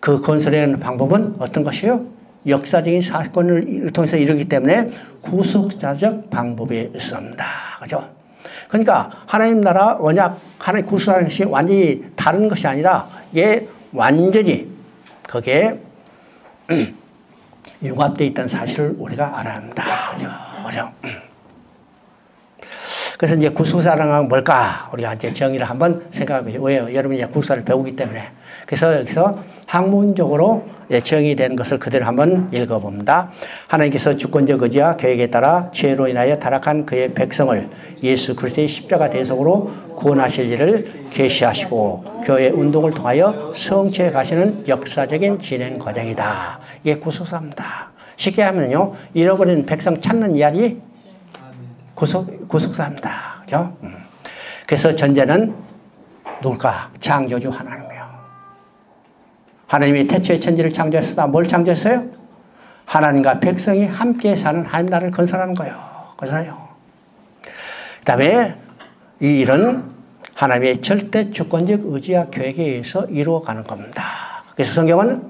그 건설의 방법은 어떤 것이에요? 역사적인 사건을 통해서 이루기 때문에 구속사적 방법이 있습니다. 그죠? 그러니까 하나님 나라 언약, 하나님 구속하는 것이 완전히 다른 것이 아니라 이게 완전히 거기에 융합되어 있다는 사실을 우리가 알아야 합니다. 그죠? 그래서 이제 구속사란 뭘까? 우리가 이제 정의를 한번 생각해 보죠. 왜요? 여러분이 이제 구속사를 배우기 때문에. 그래서 여기서 학문적으로 정의된 것을 그대로 한번 읽어봅니다. 하나님께서 주권적 의지와 계획에 따라 죄로 인하여 타락한 그의 백성을 예수 그리스도의 십자가 대속으로 구원하실 일을 계시하시고 교회 운동을 통하여 성취해 가시는 역사적인 진행 과정이다. 이게 구속사입니다. 쉽게 하면요, 잃어버린 백성 찾는 이야기 구속사입니다. 그죠? 그래서 전제는 누굴까? 창조주 하나님이요. 하나님이 태초에 천지를 창조했으나 뭘 창조했어요? 하나님과 백성이 함께 사는 하나님 나라를 건설하는 거예요. 건설해요. 그 다음에 이 일은 하나님의 절대 주권적 의지와 계획에 의해서 이루어가는 겁니다. 그래서 성경은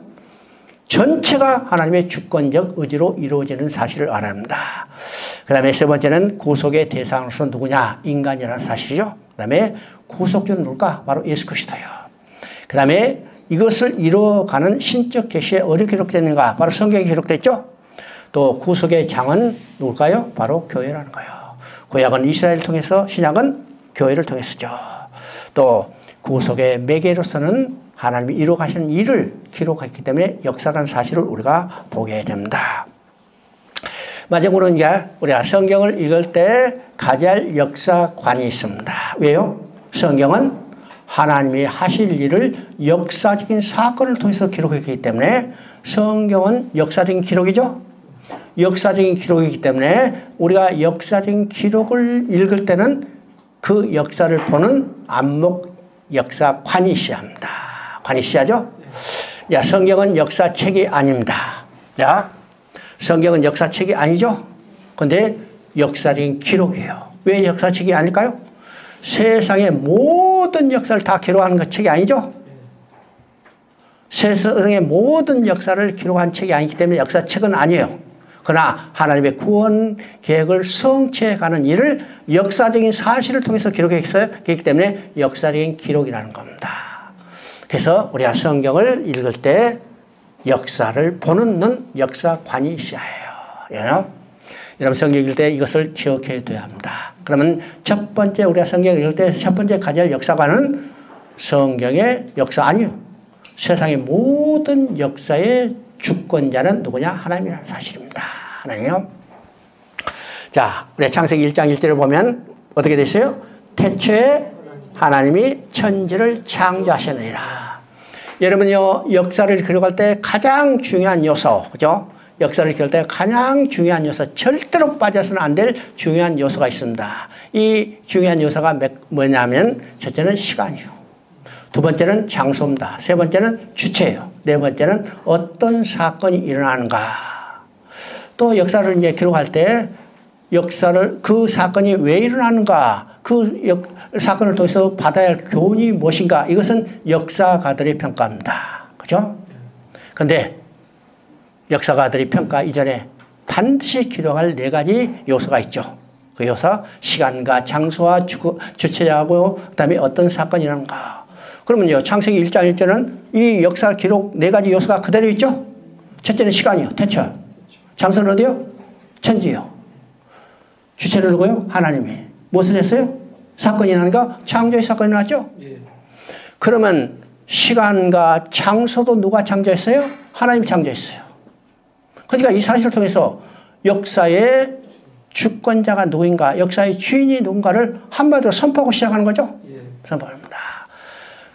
전체가 하나님의 주권적 의지로 이루어지는 사실을 알아냅니다. 그 다음에 세 번째는 구속의 대상으로서 누구냐? 인간이라는 사실이죠. 그 다음에 구속주는 누굴까? 바로 예수 그리스도예요. 그 다음에 이것을 이루어가는 신적 계시에 어디에 기록되는가? 바로 성경에 기록됐죠. 또 구속의 장은 누굴까요? 바로 교회라는 거예요. 구약은 이스라엘을 통해서, 신약은 교회를 통해서죠. 또 구속의 매개로서는 하나님이 이루어가시는 일을 기록했기 때문에 역사라는 사실을 우리가 보게 됩니다. 마지막으로 이제 우리가 성경을 읽을 때 가져야 할 역사관이 있습니다. 왜요? 성경은 하나님이 하실 일을 역사적인 사건을 통해서 기록했기 때문에 성경은 역사적인 기록이죠. 역사적인 기록이기 때문에 우리가 역사적인 기록을 읽을 때는 그 역사를 보는 안목 역사관이 있어야 합니다. 관이 있어야죠. 자, 성경은 역사책이 아닙니다. 자, 성경은 역사책이 아니죠. 근데 역사적인 기록이에요. 왜 역사책이 아닐까요? 세상의 모든 역사를 다 기록하는 그 책이 아니죠. 세상의 모든 역사를 기록한 책이 아니기 때문에 역사책은 아니에요. 그러나 하나님의 구원 계획을 성취해가는 일을 역사적인 사실을 통해서 기록했기 때문에 역사적인 기록이라는 겁니다. 그래서 우리가 성경을 읽을 때 역사를 보는 눈, 역사관이 있어야 해요. 여러분 성경 읽을 때 이것을 기억해 둬야 합니다. 그러면 첫 번째 우리가 성경을 읽을 때 첫 번째 가져야 할 역사관은 성경의 역사 아니에요. 세상의 모든 역사의 주권자는 누구냐? 하나님이라는 사실입니다. 하나님이요. 자, 우리 창세기 1장 1절을 보면 어떻게 됐어요? 태초에 하나님이 천지를 창조하셨느니라. 여러분요, 역사를 기록할 때 가장 중요한 요소, 그죠? 역사를 기록할 때 가장 중요한 요소, 절대로 빠져서는 안 될 중요한 요소가 있습니다. 이 중요한 요소가 뭐냐면, 첫째는 시간이요. 두 번째는 장소입니다. 세 번째는 주체예요. 네 번째는 어떤 사건이 일어나는가. 또 역사를 이제 기록할 때 역사를, 그 사건이 왜 일어나는가, 그 사건을 통해서 받아야 할 교훈이 무엇인가, 이것은 역사가들의 평가입니다. 그죠? 근데 역사가들이 평가 이전에 반드시 기록할 네 가지 요소가 있죠. 그 요소, 시간과 장소와 주체하고 그 다음에 어떤 사건이 일어나는가. 그러면요, 창세기 1장 1절은 이 역사 기록 네 가지 요소가 그대로 있죠? 첫째는 시간이요, 태초. 장소는 어디요? 천지요. 주체는 누구요? 하나님이. 무엇을 했어요? 사건이 일어나니까 창조의 사건이 일어났죠? 그러면 시간과 장소도 누가 창조했어요? 하나님이 창조했어요. 그러니까 이 사실을 통해서 역사의 주권자가 누구인가, 역사의 주인이 누군가를 한마디로 선포하고 시작하는 거죠? 선포합니다.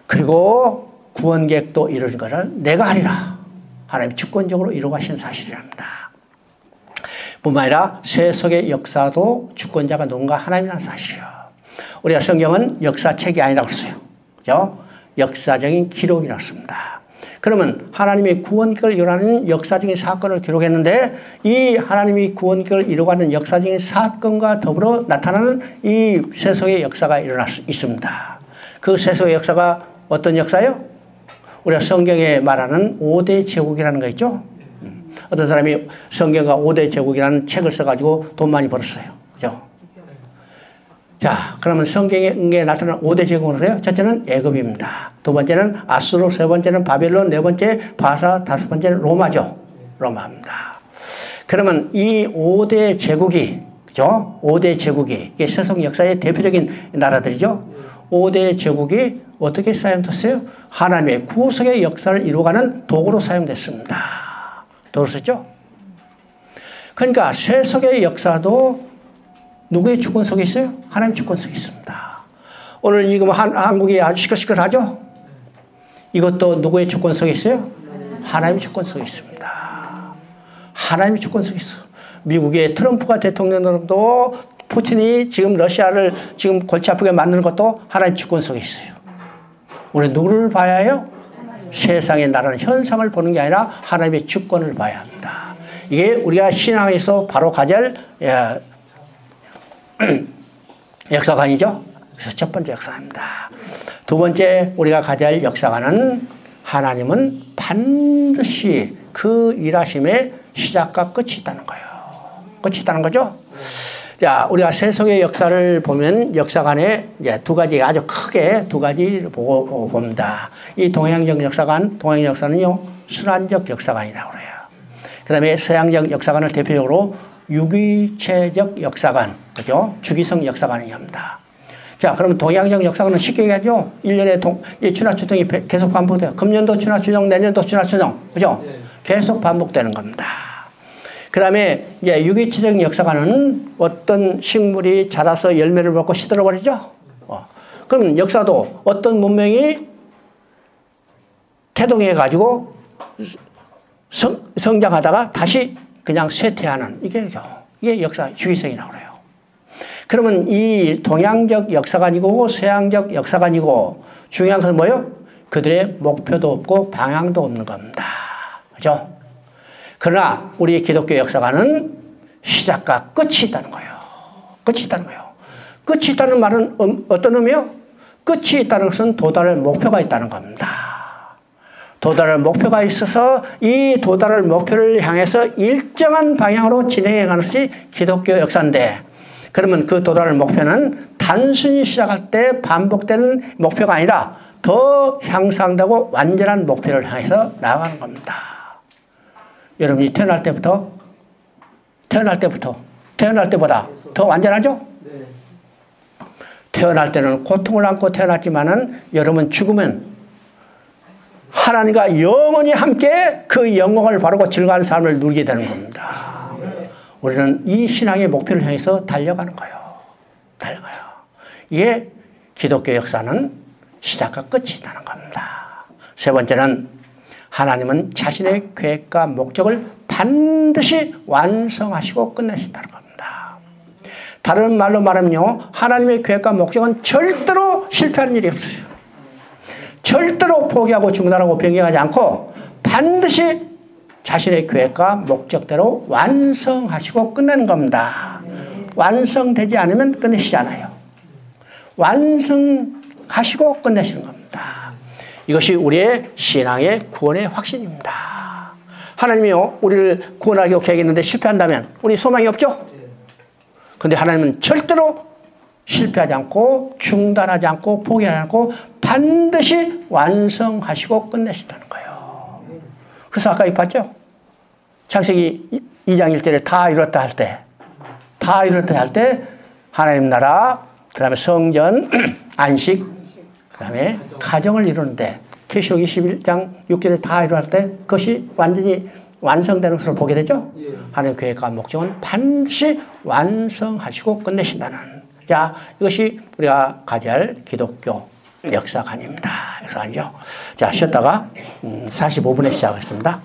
그리고 구원 계획도 이루어진 것을 내가 하리라. 하나님이 주권적으로 이루어가신 사실이랍니다. 뿐만 아니라 세속의 역사도 주권자가 누군가 하나님이라는 사실이에요. 우리가 성경은 역사책이 아니라고 했어요. 그죠? 역사적인 기록이라고 했습니다. 그러면 하나님의 구원계획을 이루어가는 역사적인 사건을 기록했는데, 이 하나님이 구원계획을 이루어가는 역사적인 사건과 더불어 나타나는 이 세속의 역사가 일어날 수 있습니다. 그 세속의 역사가 어떤 역사예요? 우리가 성경에 말하는 5대 제국이라는 거 있죠? 어떤 사람이 성경과 5대 제국이라는 책을 써가지고 돈 많이 벌었어요. 그죠? 자, 그러면 성경에 나타나는 5대 제국은 뭐예요? 첫째는 애굽입니다. 두 번째는 아수르, 세 번째는 바벨론, 네 번째 바사, 다섯 번째는 로마죠. 로마입니다. 그러면 이 5대 제국이, 그죠? 5대 제국이, 이게 세속 역사의 대표적인 나라들이죠? 5대 제국이 어떻게 사용됐어요? 하나님의 구속의 역사를 이루어가는 도구로 사용됐습니다. 도구로 썼죠? 그러니까 세속의 역사도 누구의 주권 속에 있어요? 하나님의 주권 속에 있습니다. 오늘 지금 한국이 아주 시끌시끌하죠? 이것도 누구의 주권 속에 있어요? 하나님의 주권 속에 있습니다. 하나님의 주권 속에 있어. 미국의 트럼프가 대통령도 푸틴이 지금 러시아를 지금 골치 아프게 만드는 것도 하나님의 주권 속에 있어요. 우리 누구를 봐야 해요? 세상에 나라는 현상을 보는 게 아니라 하나님의 주권을 봐야 합니다. 이게 우리가 신앙에서 바로 가질 역사관이죠. 그래서 첫 번째 역사관입니다. 두 번째 우리가 가져야 할 역사관은 하나님은 반드시 그 일하심에 시작과 끝이 있다는 거예요. 끝이 있다는 거죠. 자, 우리가 세속의 역사를 보면 역사관에 이제 두 가지, 아주 크게 두 가지를 보고 봅니다. 이 동양적 역사관, 동양적 역사는요, 순환적 역사관이라고 그래요. 그 다음에 서양적 역사관을 대표적으로 유기체적 역사관, 그죠? 주기성 역사관이 합니다. 자, 그러면 동양적 역사관은 쉽게 얘기하죠? 1년에 추나추동이 계속 반복돼요. 금년도 추나추동, 내년도 추나추동, 그죠? 계속 반복되는 겁니다. 그 다음에 이제 유기체적 역사관은 어떤 식물이 자라서 열매를 먹고 시들어버리죠? 그럼 역사도 어떤 문명이 태동해가지고 성장하다가 다시 그냥 쇠퇴하는 이게 역사 주기성이라고 그래요. 그러면 이 동양적 역사관이고 서양적 역사관이고 중요한 것은 뭐예요? 그들의 목표도 없고 방향도 없는 겁니다. 그죠? 그러나 우리 기독교 역사관은 시작과 끝이 있다는 거예요. 끝이 있다는 거예요. 끝이 있다는 말은 어떤 의미요? 끝이 있다는 것은 도달할 목표가 있다는 겁니다. 도달할 목표가 있어서 이 도달할 목표를 향해서 일정한 방향으로 진행해 가는 것이 기독교 역사인데, 그러면 그 도달할 목표는 단순히 시작할 때 반복되는 목표가 아니라 더 향상되고 완전한 목표를 향해서 나아가는 겁니다. 여러분이 태어날 때보다 더 완전하죠? 태어날 때는 고통을 안고 태어났지만은 여러분 죽으면 하나님과 영원히 함께 그 영광을 바르고 즐거운 삶을 누리게 되는 겁니다. 우리는 이 신앙의 목표를 향해서 달려가는 거예요. 달려가요. 이게 기독교 역사는 시작과 끝이 있다는 겁니다. 세 번째는 하나님은 자신의 계획과 목적을 반드시 완성하시고 끝내신다는 겁니다. 다른 말로 말하면요, 하나님의 계획과 목적은 절대로 실패하는 일이 없어요. 절대로 포기하고 중단하고 변경하지 않고 반드시 자신의 계획과 목적대로 완성하시고 끝내는 겁니다. 완성되지 않으면 끝내시지 않아요. 완성하시고 끝내시는 겁니다. 이것이 우리의 신앙의 구원의 확신입니다. 하나님이요, 우리를 구원하기로 계획했는데 실패한다면 우리 소망이 없죠? 그런데 하나님은 절대로 실패하지 않고 중단하지 않고 포기하지 않고 반드시 완성하시고 끝내신다는 거예요. 그래서 아까 봤죠? 창세기 2장 1절에 다 이뤘다 할 때 하나님 나라, 그 다음에 성전, 안식, 그 다음에 가정을 이루는데 계시록 21장 6절에 다 이루었을 때 그것이 완전히 완성되는 것을 보게 되죠. 하나님의 계획과 목적은 반드시 완성하시고 끝내신다는, 자, 이것이 우리가 가져야 할 기독교 역사관입니다. 역사관이죠. 자, 쉬었다가 45분에 시작하겠습니다.